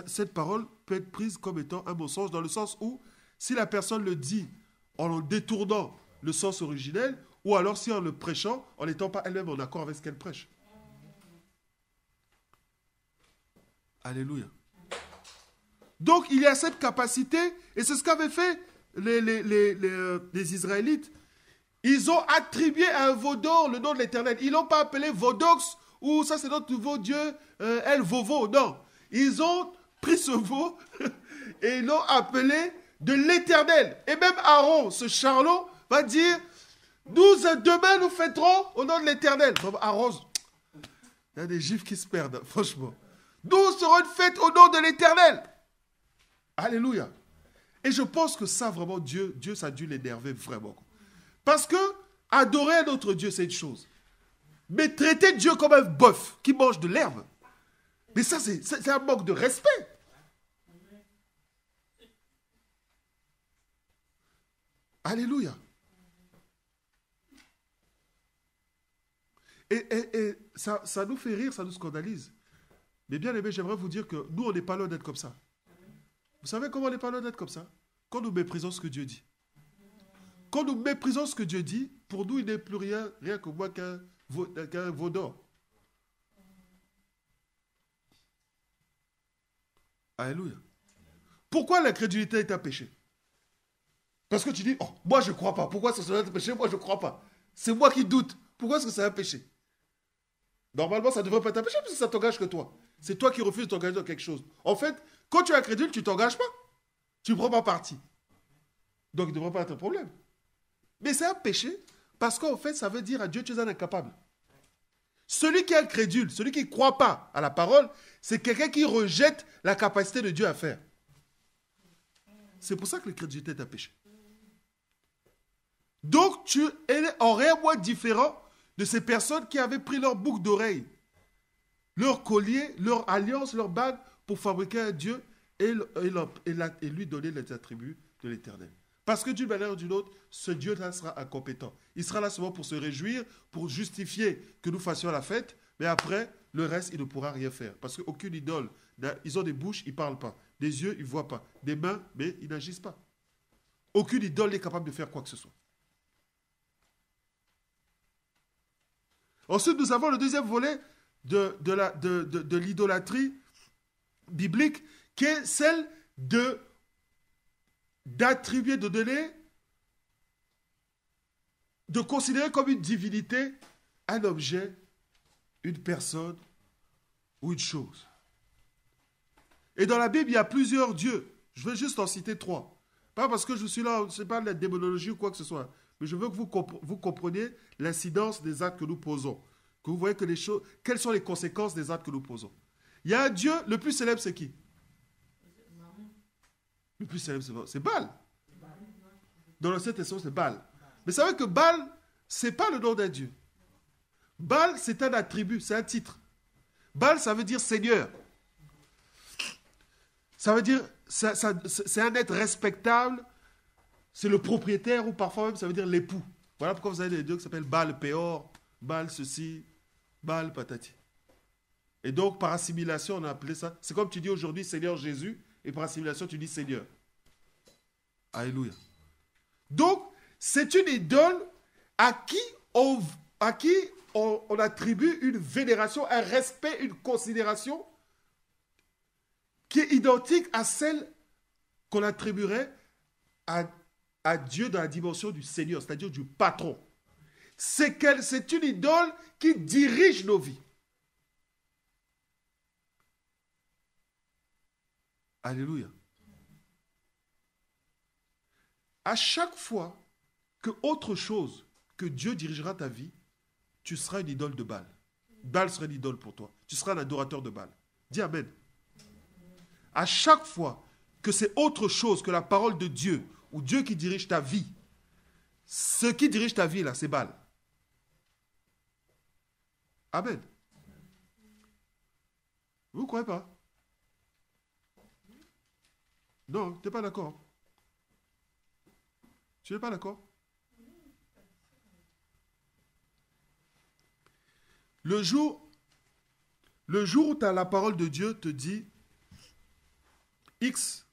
cette parole peut être prise comme étant un mensonge dans le sens où, si la personne le dit en détournant le sens originel, ou alors si en le prêchant, en n'étant pas elle-même en accord avec ce qu'elle prêche. Alléluia. Donc, il y a cette capacité, et c'est ce qu'avaient fait les Israélites. Ils ont attribué à un veau d'or le nom de l'Éternel. Ils ne l'ont pas appelé Vaudox, ou ça c'est notre nouveau Dieu, El Vovo. Non. Ils ont pris ce veau et ils l'ont appelé de l'Éternel. Et même Aaron, ce charlot, va dire, demain nous fêterons au nom de l'Éternel. Aaron, il y a des Juifs qui se perdent, franchement. Nous serons une fête au nom de l'Éternel. Alléluia. Et je pense que ça, vraiment, Dieu, ça a dû l'énerver vraiment. Parce que adorer un autre Dieu, c'est une chose. Mais traiter Dieu comme un bœuf qui mange de l'herbe, mais ça, c'est un manque de respect. Alléluia. Et ça nous fait rire, ça nous scandalise. Mais bien aimé, j'aimerais vous dire que nous, on n'est pas loin d'être comme ça. Vous savez comment on n'est pas loin d'être comme ça? Quand nous méprisons ce que Dieu dit. Quand nous méprisons ce que Dieu dit, pour nous, il n'est plus rien que moi qu'un veau d'or. Alléluia. Pourquoi l'incrédulité est un péché? Parce que tu dis, oh, moi je ne crois pas. Pourquoi ça serait un péché? Moi je ne crois pas. C'est moi qui doute. Pourquoi est-ce que c'est un péché? Normalement, ça ne devrait pas être un péché parce que ça ne t'engage que toi. C'est toi qui refuses de t'engager dans quelque chose. En fait, quand tu es incrédule, tu ne t'engages pas. Tu ne prends pas parti. Donc, il ne devrait pas être un problème. Mais c'est un péché parce qu'en fait, ça veut dire à Dieu, tu es un incapable. Celui qui est incrédule, celui qui ne croit pas à la parole, c'est quelqu'un qui rejette la capacité de Dieu à faire. C'est pour ça que l'incrédulité est un péché. Donc, tu es en rien moins différent de ces personnes qui avaient pris leur boucle d'oreille, leur collier, leur alliance, leur bague pour fabriquer un Dieu et lui donner les attributs de l'Éternel. Parce que d'une manière ou d'une autre, ce Dieu-là sera incompétent. Il sera là seulement pour se réjouir, pour justifier que nous fassions la fête, mais après, le reste, il ne pourra rien faire. Parce qu'aucune idole, ils ont des bouches, ils ne parlent pas. Des yeux, ils ne voient pas. Des mains, mais ils n'agissent pas. Aucune idole n'est capable de faire quoi que ce soit. Ensuite, nous avons le deuxième volet de l'idolâtrie biblique, qui est celle d'attribuer, de donner, de considérer comme une divinité un objet, une personne ou une chose. Et dans la Bible, il y a plusieurs dieux. Je vais juste en citer 3. Pas parce que je suis là, ce n'est pas de la démonologie ou quoi que ce soit. Mais je veux que vous compreniez l'incidence des actes que nous posons. Que vous voyez que les choses, quelles sont les conséquences des actes que nous posons. Il y a un Dieu, le plus célèbre, c'est qui? Le plus célèbre, c'est Baal. Dans l'Ancien Testament, c'est Baal. Mais vous savez que Baal, ce n'est pas le nom d'un dieu. Baal, c'est un attribut, c'est un titre. Baal, ça veut dire Seigneur. Ça veut dire, c'est un être respectable, c'est le propriétaire, ou parfois même ça veut dire l'époux. Voilà pourquoi vous avez des dieux qui s'appellent Baal Péor, Baal ceci, Baal patati. Et donc, par assimilation, on a appelé ça. C'est comme tu dis aujourd'hui Seigneur Jésus, et par assimilation, tu dis Seigneur. Alléluia. Donc, c'est une idole à qui on attribue une vénération, un respect, une considération qui est identique à celle qu'on attribuerait à Dieu dans la dimension du Seigneur, c'est-à-dire du patron. C'est une idole qui dirige nos vies. Alléluia. À chaque fois que autre chose que Dieu dirigera ta vie, tu seras une idole de Baal. Baal sera une idole pour toi. Tu seras un adorateur de Baal. Dis Amen. À chaque fois que c'est autre chose que la parole de Dieu, ou Dieu qui dirige ta vie, ce qui dirige ta vie là, c'est Baal. Amen. Vous ne croyez pas? Non, tu n'es pas d'accord. Tu n'es pas d'accord? Le jour où tu as la parole de Dieu te dit X,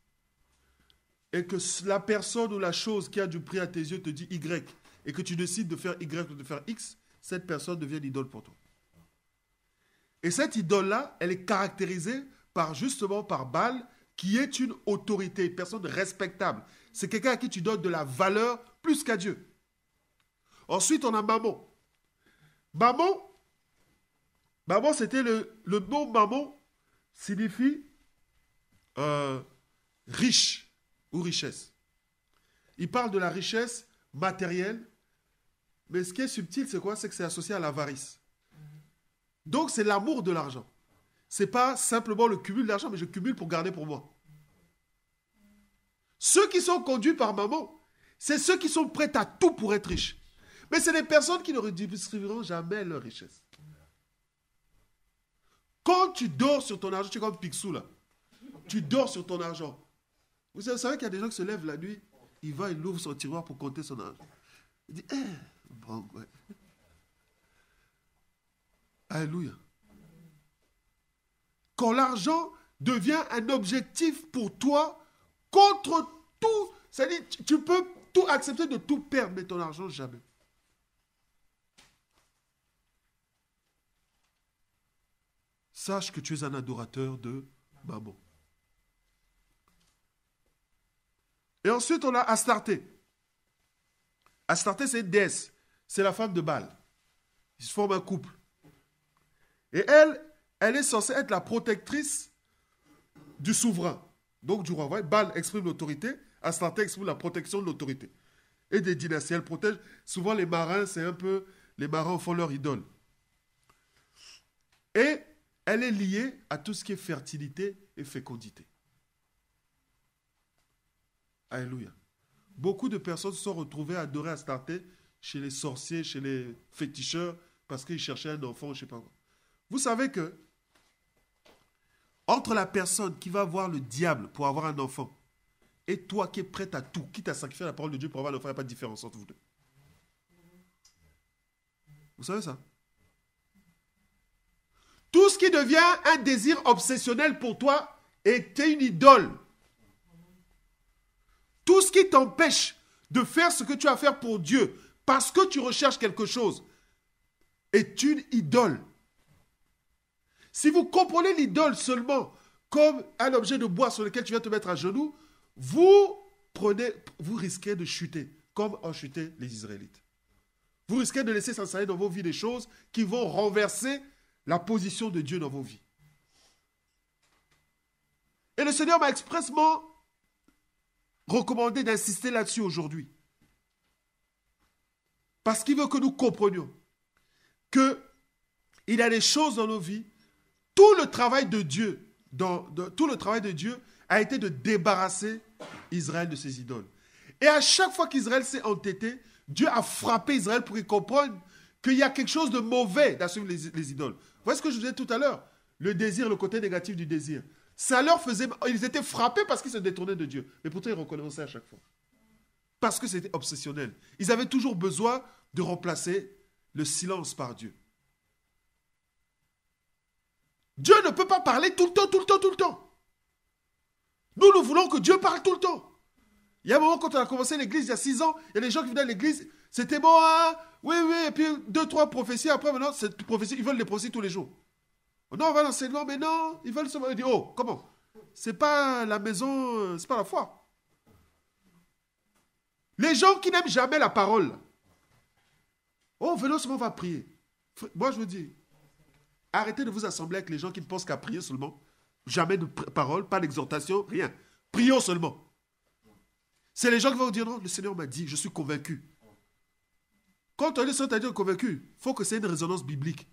et que la personne ou la chose qui a du prix à tes yeux te dit Y, et que tu décides de faire Y ou de faire X, cette personne devient l'idole pour toi. Et cette idole-là, elle est caractérisée justement par Baal, qui est une autorité, une personne respectable. C'est quelqu'un à qui tu donnes de la valeur plus qu'à Dieu. Ensuite, on a Mammon. Mammon, c'était le nom Mammon signifie riche ou richesse. Il parle de la richesse matérielle, mais ce qui est subtil, c'est quoi? C'est que c'est associé à l'avarice. Donc, c'est l'amour de l'argent. Ce n'est pas simplement le cumul d'argent, mais je cumule pour garder pour moi. Ceux qui sont conduits par Mammon, c'est ceux qui sont prêts à tout pour être riches. Mais c'est des personnes qui ne redistribueront jamais leur richesse. Quand tu dors sur ton argent, tu es comme Picsou là. Tu dors sur ton argent. Vous savez qu'il y a des gens qui se lèvent la nuit, il ouvre son tiroir pour compter son argent. Il dit, bon, ouais. Alléluia. Quand l'argent devient un objectif pour toi contre tout, c'est-à-dire tu peux tout accepter de tout perdre, mais ton argent jamais. Sache que tu es un adorateur de Mammon. Et ensuite, on a Astarté. Astarté, c'est une déesse. C'est la femme de Baal. Ils se forment un couple. Et elle est censée être la protectrice du souverain, donc du roi. Baal exprime l'autorité, Astarté exprime la protection de l'autorité. Et des dynasties, elle protège. Souvent, les marins, les marins font leur idole. Et elle est liée à tout ce qui est fertilité et fécondité. Alléluia. Beaucoup de personnes se sont retrouvées à adorer Astarté chez les sorciers, chez les féticheurs, parce qu'ils cherchaient un enfant, je ne sais pas quoi. Vous savez que, entre la personne qui va voir le diable pour avoir un enfant, et toi qui es prête à tout, quitte à sacrifier la parole de Dieu pour avoir un enfant, il n'y a pas de différence entre vous deux. Vous savez ça? Tout ce qui devient un désir obsessionnel pour toi était une idole. Tout ce qui t'empêche de faire ce que tu as à faire pour Dieu, parce que tu recherches quelque chose, est une idole. Si vous comprenez l'idole seulement comme un objet de bois sur lequel tu viens te mettre à genoux, vous risquez de chuter, comme ont chuté les Israélites. Vous risquez de laisser s'installer dans vos vies des choses qui vont renverser la position de Dieu dans vos vies. Et le Seigneur m'a expressément recommandé d'insister là-dessus aujourd'hui. Parce qu'il veut que nous comprenions qu'il y a des choses dans nos vies. Tout le travail de Dieu a été de débarrasser Israël de ses idoles. Et à chaque fois qu'Israël s'est entêté, Dieu a frappé Israël pour qu'ils comprennent qu'il y a quelque chose de mauvais dans suivre les idoles. Vous voyez ce que je disais tout à l'heure? Le désir, le côté négatif du désir. Ça leur faisait... Ils étaient frappés parce qu'ils se détournaient de Dieu. Mais pourtant, ils reconnaissaient à chaque fois. Parce que c'était obsessionnel. Ils avaient toujours besoin de remplacer le silence par Dieu. Dieu ne peut pas parler tout le temps, tout le temps, tout le temps. Nous voulons que Dieu parle tout le temps. Il y a un moment, quand on a commencé l'église, il y a 6 ans, il y a des gens qui venaient à l'église, c'était bon, hein? Oui, et puis 2, 3 prophéties, après maintenant, cette prophétie, ils veulent les prophéties tous les jours. Non, on va l'enseignement, mais non, ils veulent se... Ils disent, oh, comment? C'est pas la maison, c'est pas la foi. Les gens qui n'aiment jamais la parole. Oh, venons seulement, on va prier. Moi, je vous dis, arrêtez de vous assembler avec les gens qui ne pensent qu'à prier seulement. Jamais de parole, pas d'exhortation, rien. Prions seulement. C'est les gens qui vont vous dire, non, le Seigneur m'a dit, je suis convaincu. Quand on dit ça, tu as dit convaincu, il faut que c'est une résonance biblique.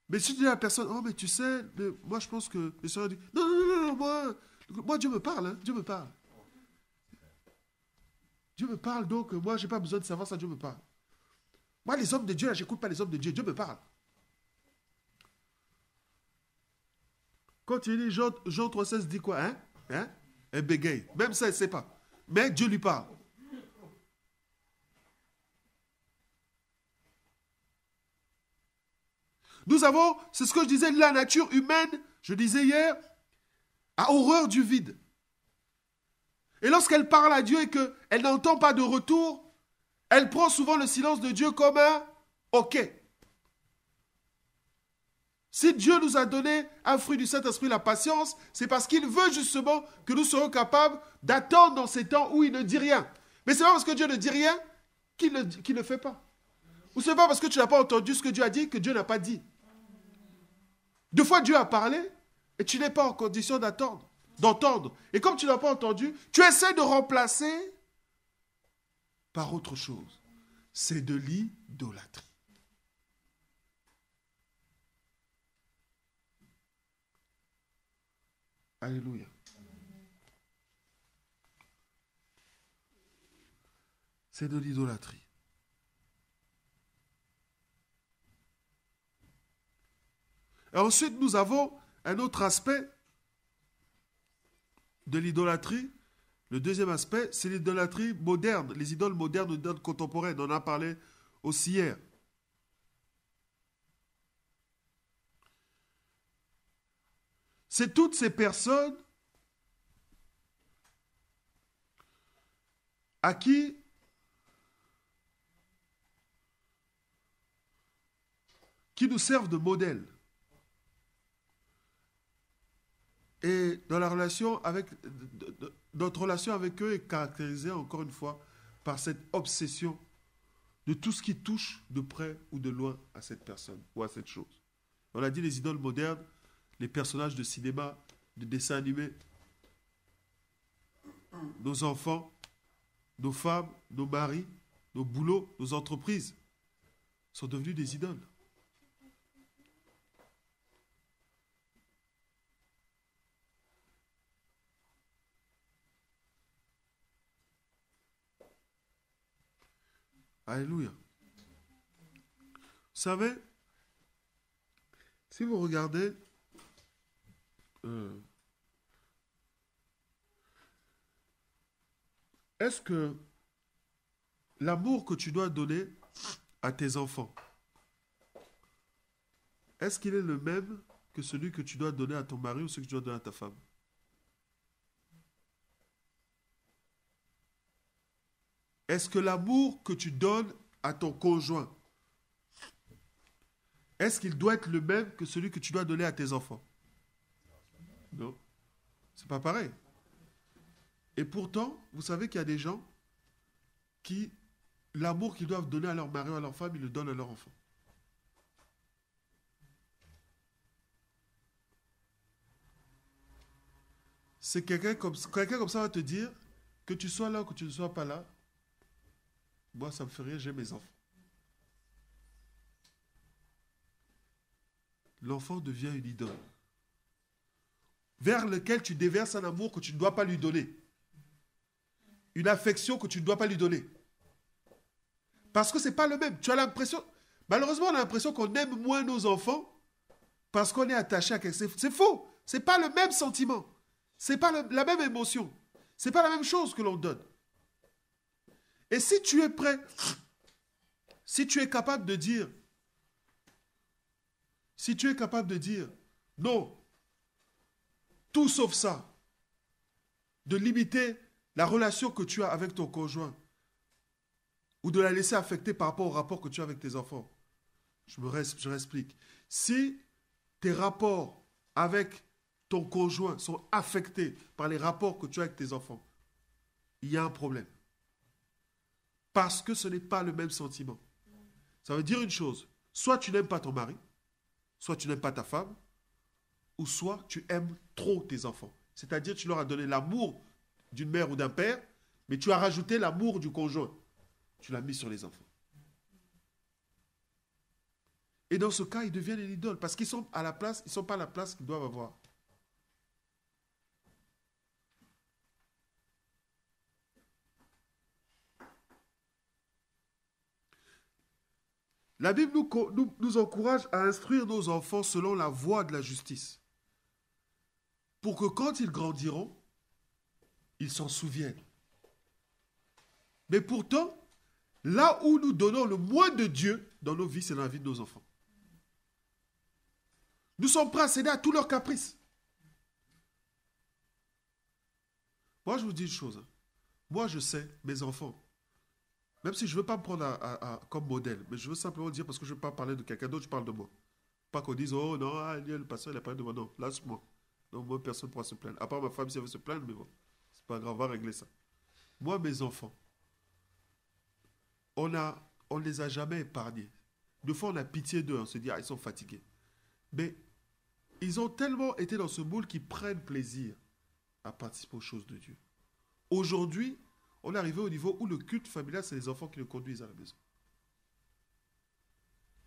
Mais si tu dis à la personne, oh, mais tu sais, mais moi je pense que le Seigneur dit, non, moi Dieu me parle, hein, Dieu me parle. Dieu me parle, donc moi je n'ai pas besoin de savoir ça, Dieu me parle. Moi, les hommes de Dieu, là, je n'écoute pas les hommes de Dieu, Dieu me parle. Quand tu dis Jean 3,16 dit quoi, hein? Elle bégaye. Même ça, elle ne sait pas. Mais Dieu lui parle. Nous avons, c'est ce que je disais, la nature humaine, je disais hier, a horreur du vide. Et lorsqu'elle parle à Dieu et qu'elle n'entend pas de retour, elle prend souvent le silence de Dieu comme un OK. Si Dieu nous a donné un fruit du Saint-Esprit, la patience, c'est parce qu'il veut justement que nous soyons capables d'attendre dans ces temps où il ne dit rien. Mais c'est pas parce que Dieu ne dit rien qu'il ne fait pas. Ou c'est pas parce que tu n'as pas entendu ce que Dieu a dit que Dieu n'a pas dit. Deux fois Dieu a parlé et tu n'es pas en condition d'entendre. Et comme tu n'as pas entendu, tu essaies de remplacer par autre chose. C'est de l'idolâtrie. Alléluia. C'est de l'idolâtrie. Et ensuite, nous avons un autre aspect de l'idolâtrie. Le deuxième aspect, c'est l'idolâtrie moderne, les idoles modernes, les idoles contemporaines. On en a parlé aussi hier. C'est toutes ces personnes à qui nous servent de modèle. Et dans la relation avec, notre relation avec eux est caractérisée encore une fois par cette obsession de tout ce qui touche de près ou de loin à cette personne ou à cette chose. On a dit les idoles modernes, les personnages de cinéma, de dessins animés, nos enfants, nos femmes, nos maris, nos boulots, nos entreprises sont devenus des idoles. Alléluia. Vous savez, si vous regardez est-ce que l'amour que tu dois donner à tes enfants, est-ce qu'il est le même que celui que tu dois donner à ton mari ou celui que tu dois donner à ta femme? Est-ce que l'amour que tu donnes à ton conjoint, est-ce qu'il doit être le même que celui que tu dois donner à tes enfants? Non, c'est pas pareil. Et pourtant, vous savez qu'il y a des gens qui, l'amour qu'ils doivent donner à leur mari ou à leur femme, ils le donnent à leur enfant. C'est quelqu'un comme ça va te dire que tu sois là ou que tu ne sois pas là. Moi, ça me fait rire, j'ai mes enfants. L'enfant devient une idole vers lequel tu déverses un amour que tu ne dois pas lui donner. une affection que tu ne dois pas lui donner. Parce que ce n'est pas le même. Tu as l'impression, malheureusement, on a l'impression qu'on aime moins nos enfants parce qu'on est attaché à quelque chose. C'est faux. Ce n'est pas le même sentiment. Ce n'est pas la même émotion. Ce n'est pas la même chose que l'on donne. Et si tu es prêt, si tu es capable de dire, non, tout sauf ça, de limiter la relation que tu as avec ton conjoint, ou de la laisser affecter par rapport au rapport que tu as avec tes enfants. Je réexplique. Si tes rapports avec ton conjoint sont affectés par les rapports que tu as avec tes enfants, il y a un problème. Parce que ce n'est pas le même sentiment. Ça veut dire une chose. Soit tu n'aimes pas ton mari, soit tu n'aimes pas ta femme, ou soit tu aimes trop tes enfants. C'est-à-dire tu leur as donné l'amour d'une mère ou d'un père, mais tu as rajouté l'amour du conjoint. Tu l'as mis sur les enfants. Et dans ce cas, ils deviennent une idole parce qu'ils sont à la place, ils ne sont pas à la place qu'ils doivent avoir. La Bible nous encourage à instruire nos enfants selon la voie de la justice. Pour que quand ils grandiront, ils s'en souviennent. Mais pourtant, là où nous donnons le moins de Dieu dans nos vies, c'est dans la vie de nos enfants. Nous sommes prêts à céder à tous leurs caprices. Moi, je vous dis une chose. Moi, je sais, mes enfants, même si je ne veux pas me prendre comme modèle, mais je veux simplement dire, parce que je ne veux pas parler de quelqu'un d'autre, je parle de moi. Pas qu'on dise, oh non, le pasteur, il a parlé de moi. Non, lâche-moi. Non, moi, personne ne pourra se plaindre. À part ma femme, si elle veut se plaindre, mais bon, c'est pas grave, on va régler ça. Moi, mes enfants, on ne les a jamais épargnés. Des fois, on a pitié d'eux, on se dit, ah, ils sont fatigués. Mais ils ont tellement été dans ce moule qu'ils prennent plaisir à participer aux choses de Dieu. Aujourd'hui, on est arrivé au niveau où le culte familial, c'est les enfants qui le conduisent à la maison.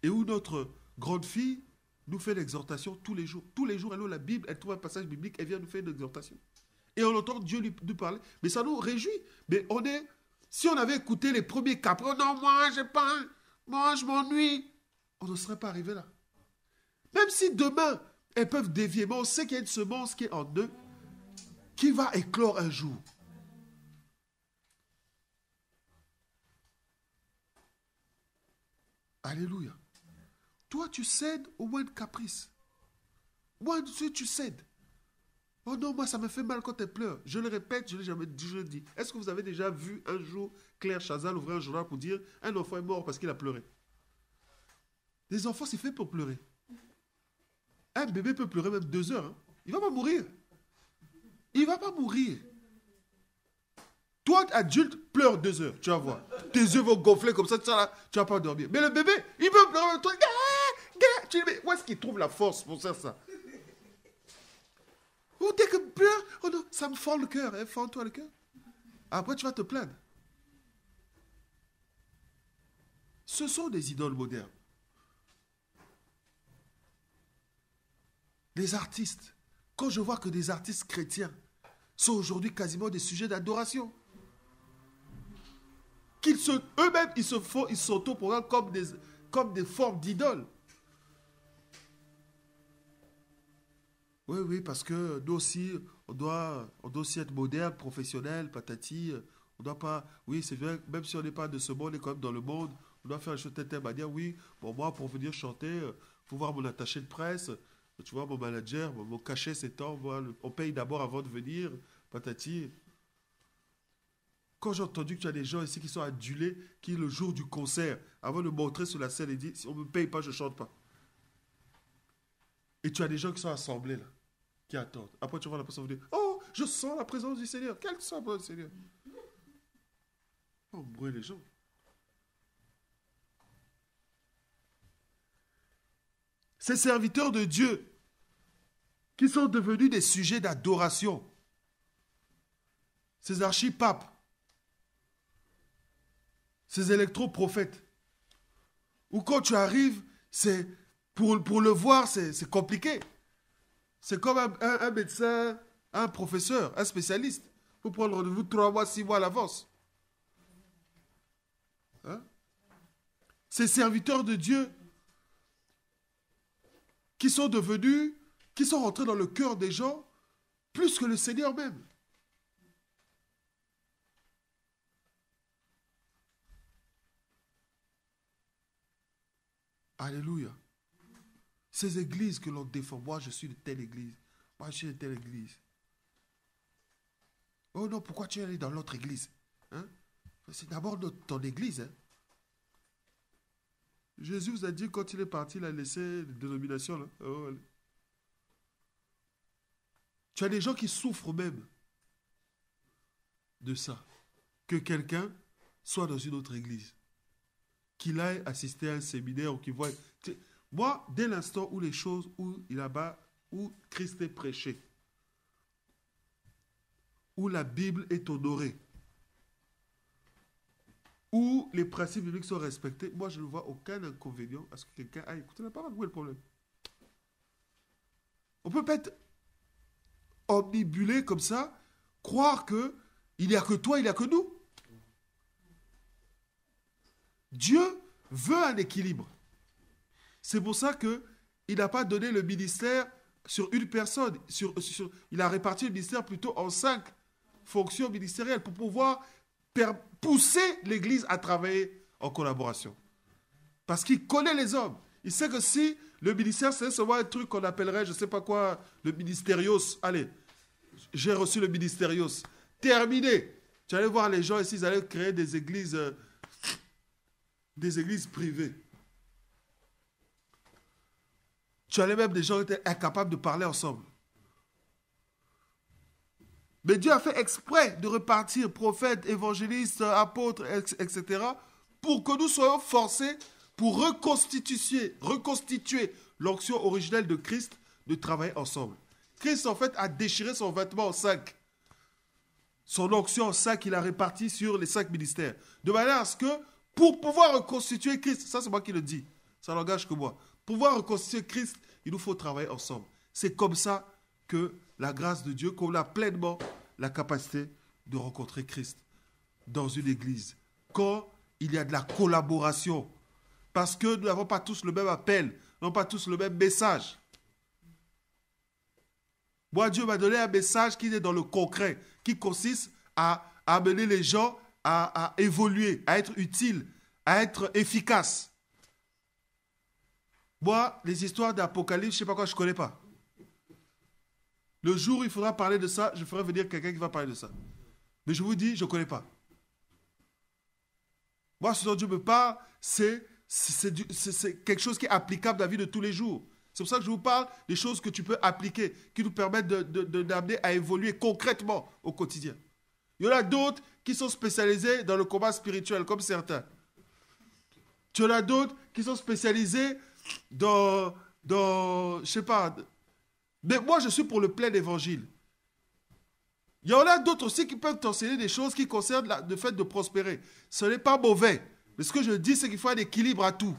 Et où notre grande fille nous fait l'exhortation tous les jours. Tous les jours, elle ouvre la Bible, elle trouve un passage biblique, elle vient nous faire une exhortation. Et on entend Dieu lui parler. Mais ça nous réjouit. Mais si on avait écouté les premiers capres, oh non, moi, j'ai pas, moi, je m'ennuie, on ne serait pas arrivé là. Même si demain, elles peuvent dévier, mais on sait qu'il y a une semence qui est en eux, qui va éclore un jour. Alléluia. Toi, tu cèdes au moins de caprice. Moi, tu cèdes. Oh non, moi, ça me fait mal quand elle pleure. Je le répète, je l'ai jamais dit, je le dis. Est-ce que vous avez déjà vu un jour Claire Chazal ouvrir un journal pour dire un enfant est mort parce qu'il a pleuré? Les enfants, c'est fait pour pleurer. Un bébé peut pleurer même 2 heures. Hein. Il ne va pas mourir. Il ne va pas mourir. Toi, adulte, pleure 2 heures. Tu vas voir. Tes yeux vont gonfler comme ça, tu ne vas pas dormir. Mais le bébé, il peut pleurer. Toi, tu dis, mais où est-ce qu'il trouve la force pour faire ça? Ou dès que pleure, oh non, ça me fend le cœur. Hein, fends-toi le cœur. Après, tu vas te plaindre. Ce sont des idoles modernes. Les artistes. Quand je vois que des artistes chrétiens sont aujourd'hui quasiment des sujets d'adoration. Eux-mêmes, ils s'auto-programment comme des formes d'idoles. Oui, parce que nous aussi, on doit aussi être moderne, professionnel, patati. On ne doit pas, oui, c'est vrai, même si on n'est pas de ce monde, on est quand même dans le monde, on doit faire une chose telle manière, oui, bon, moi, pour venir chanter, il faut voir mon attaché de presse, tu vois, mon manager, mon cachet, c'est tant, on paye d'abord avant de venir, patati. Quand j'ai entendu que tu as des gens ici qui sont adulés, qui le jour du concert, avant de montrer sur la scène, ils disent, si on ne me paye pas, je ne chante pas. Et tu as des gens qui sont assemblés là, qui attendent. Après tu vois la personne dire, oh, je sens la présence du Seigneur. Quelle sent la présence du Seigneur? On brûle les gens. Ces serviteurs de Dieu qui sont devenus des sujets d'adoration. Ces archipapes. Ces électroprophètes. Ou quand tu arrives, c'est pour le voir, c'est compliqué. C'est comme un médecin, un professeur, un spécialiste. Pour prendre rendez-vous 3 mois, 6 mois à l'avance. Hein? Ces serviteurs de Dieu qui sont devenus, qui sont rentrés dans le cœur des gens plus que le Seigneur même. Alléluia. Ces églises que l'on défend, moi je suis de telle église, moi je suis de telle église. Oh non, pourquoi tu es allé dans l'autre église? Hein? C'est d'abord ton église. Hein? Jésus vous a dit quand il est parti, il a laissé les dénominations. Là. Oh, tu as des gens qui souffrent même de ça. Que quelqu'un soit dans une autre église. Qu'il aille assister à un séminaire ou qu'il voit... Moi, dès l'instant où les choses, où là-bas, où Christ est prêché, où la Bible est honorée, où les principes bibliques sont respectés, moi je ne vois aucun inconvénient à ce que quelqu'un aille écouter la parole. Où est le problème? On peut pas être omnibulé comme ça, croire que il n'y a que toi, il n'y a que nous. Dieu veut un équilibre. C'est pour ça qu'il n'a pas donné le ministère sur une personne. Il a réparti le ministère plutôt en 5 fonctions ministérielles pour pouvoir pousser l'Église à travailler en collaboration. Parce qu'il connaît les hommes. Il sait que si le ministère, c'est seulement un truc qu'on appellerait, je ne sais pas quoi, le ministérios. Allez, j'ai reçu le ministérios. Terminé. Tu allais voir les gens ici, ils allaient créer des églises privées. Tu allais même des gens qui étaient incapables de parler ensemble. Mais Dieu a fait exprès de repartir prophètes, évangélistes, apôtres, etc. pour que nous soyons forcés pour reconstituer l'onction originelle de Christ de travailler ensemble. Christ, en fait, a déchiré son vêtement en 5. Son onction en 5, il a réparti sur les 5 ministères. De manière à ce que, pour pouvoir reconstituer Christ, ça c'est moi qui le dis, ça n'engage que moi. Pour pouvoir reconstituer Christ, il nous faut travailler ensemble. C'est comme ça que la grâce de Dieu, qu'on a pleinement la capacité de rencontrer Christ dans une église. Quand il y a de la collaboration, parce que nous n'avons pas tous le même appel, nous n'avons pas tous le même message. Moi, Dieu m'a donné un message qui est dans le concret, qui consiste à amener les gens à évoluer, à être utiles, à être efficaces. Moi, les histoires d'Apocalypse, je ne sais pas quoi, je ne connais pas. Le jour où il faudra parler de ça, je ferai venir quelqu'un qui va parler de ça. Mais je vous dis, je ne connais pas. Moi, ce dont Dieu me parle, c'est quelque chose qui est applicable dans la vie de tous les jours. C'est pour ça que je vous parle des choses que tu peux appliquer, qui nous permettent d'amener à évoluer concrètement au quotidien. Il y en a d'autres qui sont spécialisés dans le combat spirituel, comme certains. Tu en as d'autres qui sont spécialisés dans je sais pas. Mais moi, je suis pour le plein évangile. Il y en a d'autres aussi qui peuvent t'enseigner des choses qui concernent le fait de prospérer. Ce n'est pas mauvais. Mais ce que je dis, c'est qu'il faut un équilibre à tout.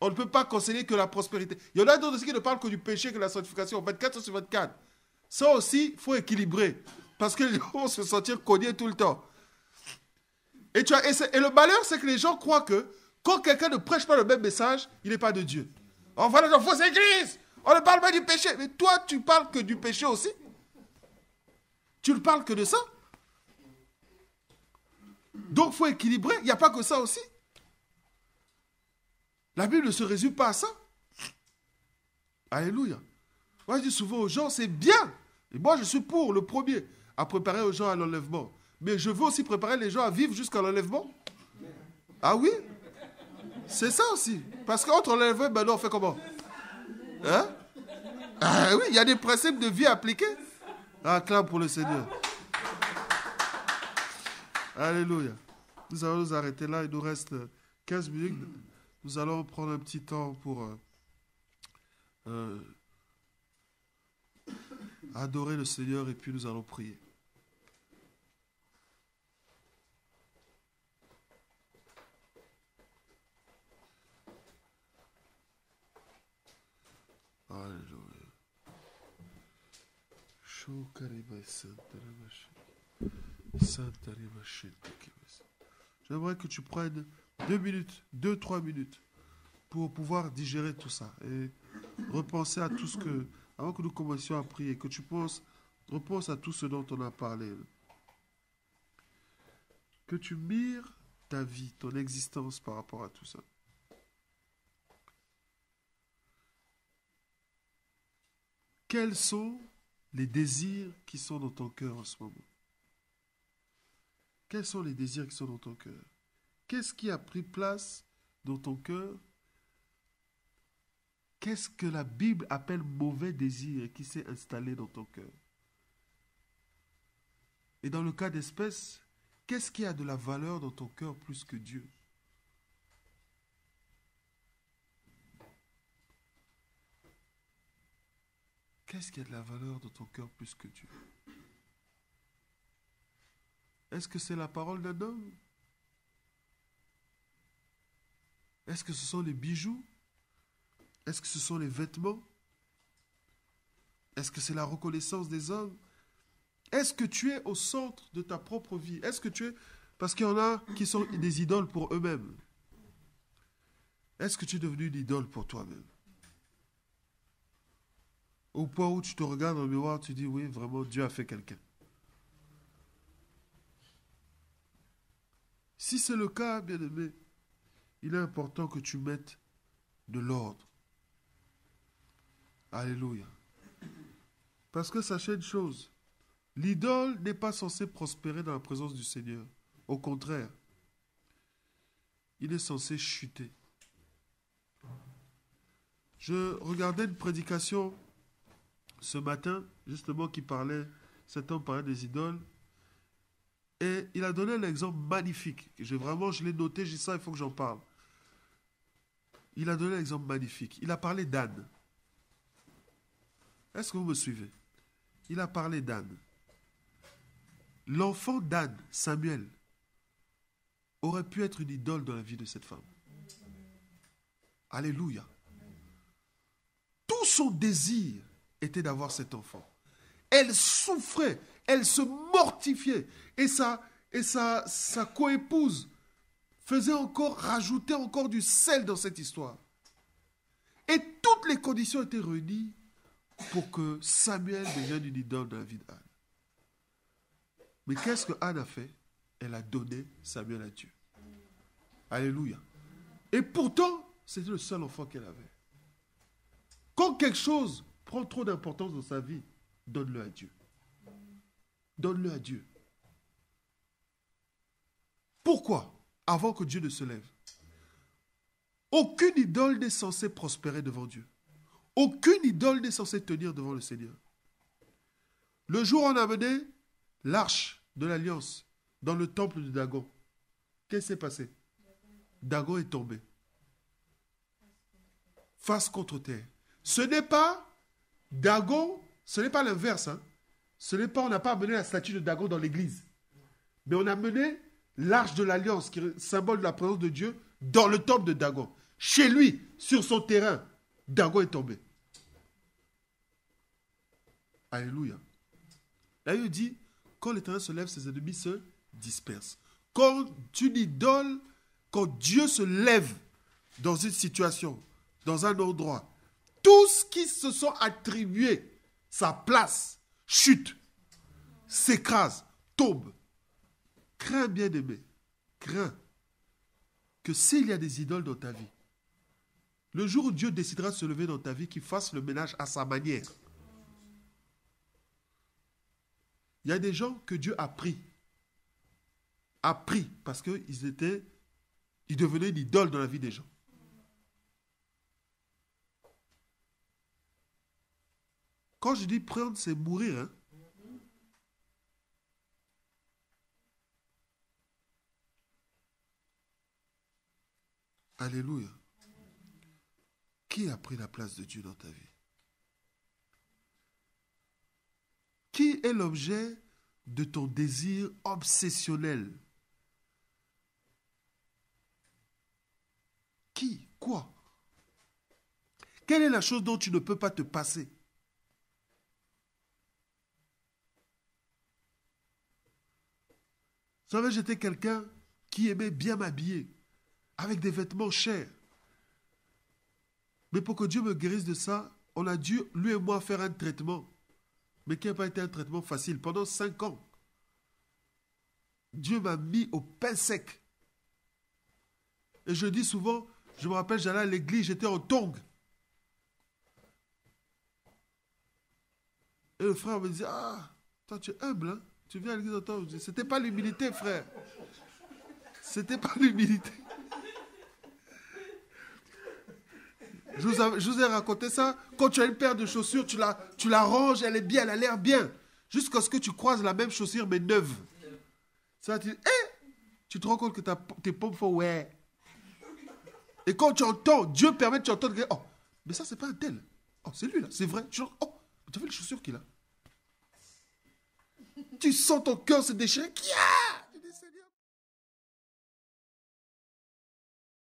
On ne peut pas conseiller que la prospérité. Il y en a d'autres aussi qui ne parlent que du péché, que de la sanctification. 24 sur 24. Ça aussi, il faut équilibrer. Parce que les gens vont se sentir cognés tout le temps. Et le malheur, c'est que les gens croient que quand quelqu'un ne prêche pas le même message, il n'est pas de Dieu. On va dans une fausse église. On ne parle pas du péché. Mais toi, tu parles que du péché aussi. Tu ne parles que de ça. Donc, il faut équilibrer. Il n'y a pas que ça aussi. La Bible ne se résume pas à ça. Alléluia. Moi, je dis souvent aux gens, c'est bien. Et moi, je suis pour le premier, à préparer aux gens à l'enlèvement. Mais je veux aussi préparer les gens à vivre jusqu'à l'enlèvement. Ah oui? C'est ça aussi. Parce qu'entre l'enlèvement et maintenant, on fait comment? Hein? Ah oui, il y a des principes de vie appliqués. Acclame pour le Seigneur. Alléluia. Nous allons nous arrêter là. Il nous reste 15 minutes. Nous allons prendre un petit temps pour adorer le Seigneur et puis nous allons prier. Alléluia. J'aimerais que tu prennes 2 minutes, 2-3 minutes pour pouvoir digérer tout ça et repenser à tout ce que, avant que nous commencions à prier, que tu repenses à tout ce dont on a parlé. Que tu mires ta vie, ton existence par rapport à tout ça. Quels sont les désirs qui sont dans ton cœur en ce moment? Quels sont les désirs qui sont dans ton cœur? Qu'est-ce qui a pris place dans ton cœur? Qu'est-ce que la Bible appelle mauvais désir et qui s'est installé dans ton cœur? Et dans le cas d'espèce, qu'est-ce qui a de la valeur dans ton cœur plus que Dieu? Qu'est-ce qui a de la valeur dans ton cœur plus que Dieu? Est-ce que c'est la parole d'un homme? Est-ce que ce sont les bijoux? Est-ce que ce sont les vêtements? Est-ce que c'est la reconnaissance des hommes? Est-ce que tu es au centre de ta propre vie? Est-ce que tu es... Parce qu'il y en a qui sont des idoles pour eux-mêmes. Est-ce que tu es devenu une idole pour toi-même? Au point où tu te regardes dans le miroir, tu dis, oui, vraiment, Dieu a fait quelqu'un. Si c'est le cas, bien-aimé, il est important que tu mettes de l'ordre. Alléluia. Parce que sachez une chose, l'idole n'est pas censée prospérer dans la présence du Seigneur. Au contraire, il est censé chuter. Je regardais une prédication ce matin, justement, cet homme parlait des idoles. Et il a donné un exemple magnifique. Je l'ai noté, j'ai dit ça, il faut que j'en parle. Il a donné un exemple magnifique. Il a parlé d'Anne. Est-ce que vous me suivez? Il a parlé d'Anne. L'enfant d'Anne, Samuel, aurait pu être une idole dans la vie de cette femme. Alléluia. Tout son désir était d'avoir cet enfant. Elle souffrait, elle se mortifiait. Et sa coépouse rajoutait encore du sel dans cette histoire. Et toutes les conditions étaient réunies pour que Samuel devienne une idole dans la vie d'Anne. Mais qu'est-ce que Anne a fait? Elle a donné Samuel à Dieu. Alléluia. Et pourtant, c'était le seul enfant qu'elle avait. Quand quelque chose prend trop d'importance dans sa vie, donne-le à Dieu. Donne-le à Dieu. Pourquoi? Avant que Dieu ne se lève. Aucune idole n'est censée prospérer devant Dieu. Aucune idole n'est censée tenir devant le Seigneur. Le jour où on a amené l'arche de l'alliance dans le temple de Dagon, qu'est-ce qui s'est passé? Dagon est tombé. Face contre terre. Ce n'est pas Dagon, ce n'est pas l'inverse. On n'a pas amené la statue de Dagon dans l'église. Mais on a amené l'arche de l'alliance, qui est symbole de la présence de Dieu, dans le temple de Dagon. Chez lui, sur son terrain, Dagon est tombé. Alléluia. Là, il dit, quand l'Éternel se lève, ses ennemis se dispersent. Quand une idole, quand Dieu se lève dans une situation, dans un endroit, tous qui se sont attribués sa place chute, s'écrase, tombe. Crains, bien-aimé, crains que s'il y a des idoles dans ta vie, le jour où Dieu décidera de se lever dans ta vie, qu'il fasse le ménage à sa manière. Il y a des gens que Dieu a pris parce qu'ils devenaient une idole dans la vie des gens. Quand je dis prendre, c'est mourir. Alléluia. Qui a pris la place de Dieu dans ta vie? Qui est l'objet de ton désir obsessionnel? Qui? Quoi? Quelle est la chose dont tu ne peux pas te passer? Vous savez, j'étais quelqu'un qui aimait bien m'habiller, avec des vêtements chers. Mais pour que Dieu me guérisse de ça, on a dû, lui et moi, faire un traitement. Mais qui n'a pas été un traitement facile. Pendant 5 ans, Dieu m'a mis au pain sec. Et je dis souvent, je me rappelle, j'allais à l'église, j'étais en tongs. Et le frère me disait, ah, toi tu es humble, hein? Tu viens à l'église en tongs. C'était pas l'humilité, frère. C'était pas l'humilité. Je vous ai raconté ça. Quand tu as une paire de chaussures, tu la ranges, elle est bien, elle a l'air bien. Jusqu'à ce que tu croises la même chaussure, mais neuve. Ça, tu te rends compte que tes pompes font ouais. Et quand tu entends, Dieu permet que tu entends, oh, mais ça, c'est pas un tel. Oh, c'est lui là, c'est vrai. Oh, tu as vu les chaussures qu'il a? Tu sens ton cœur se déchirer.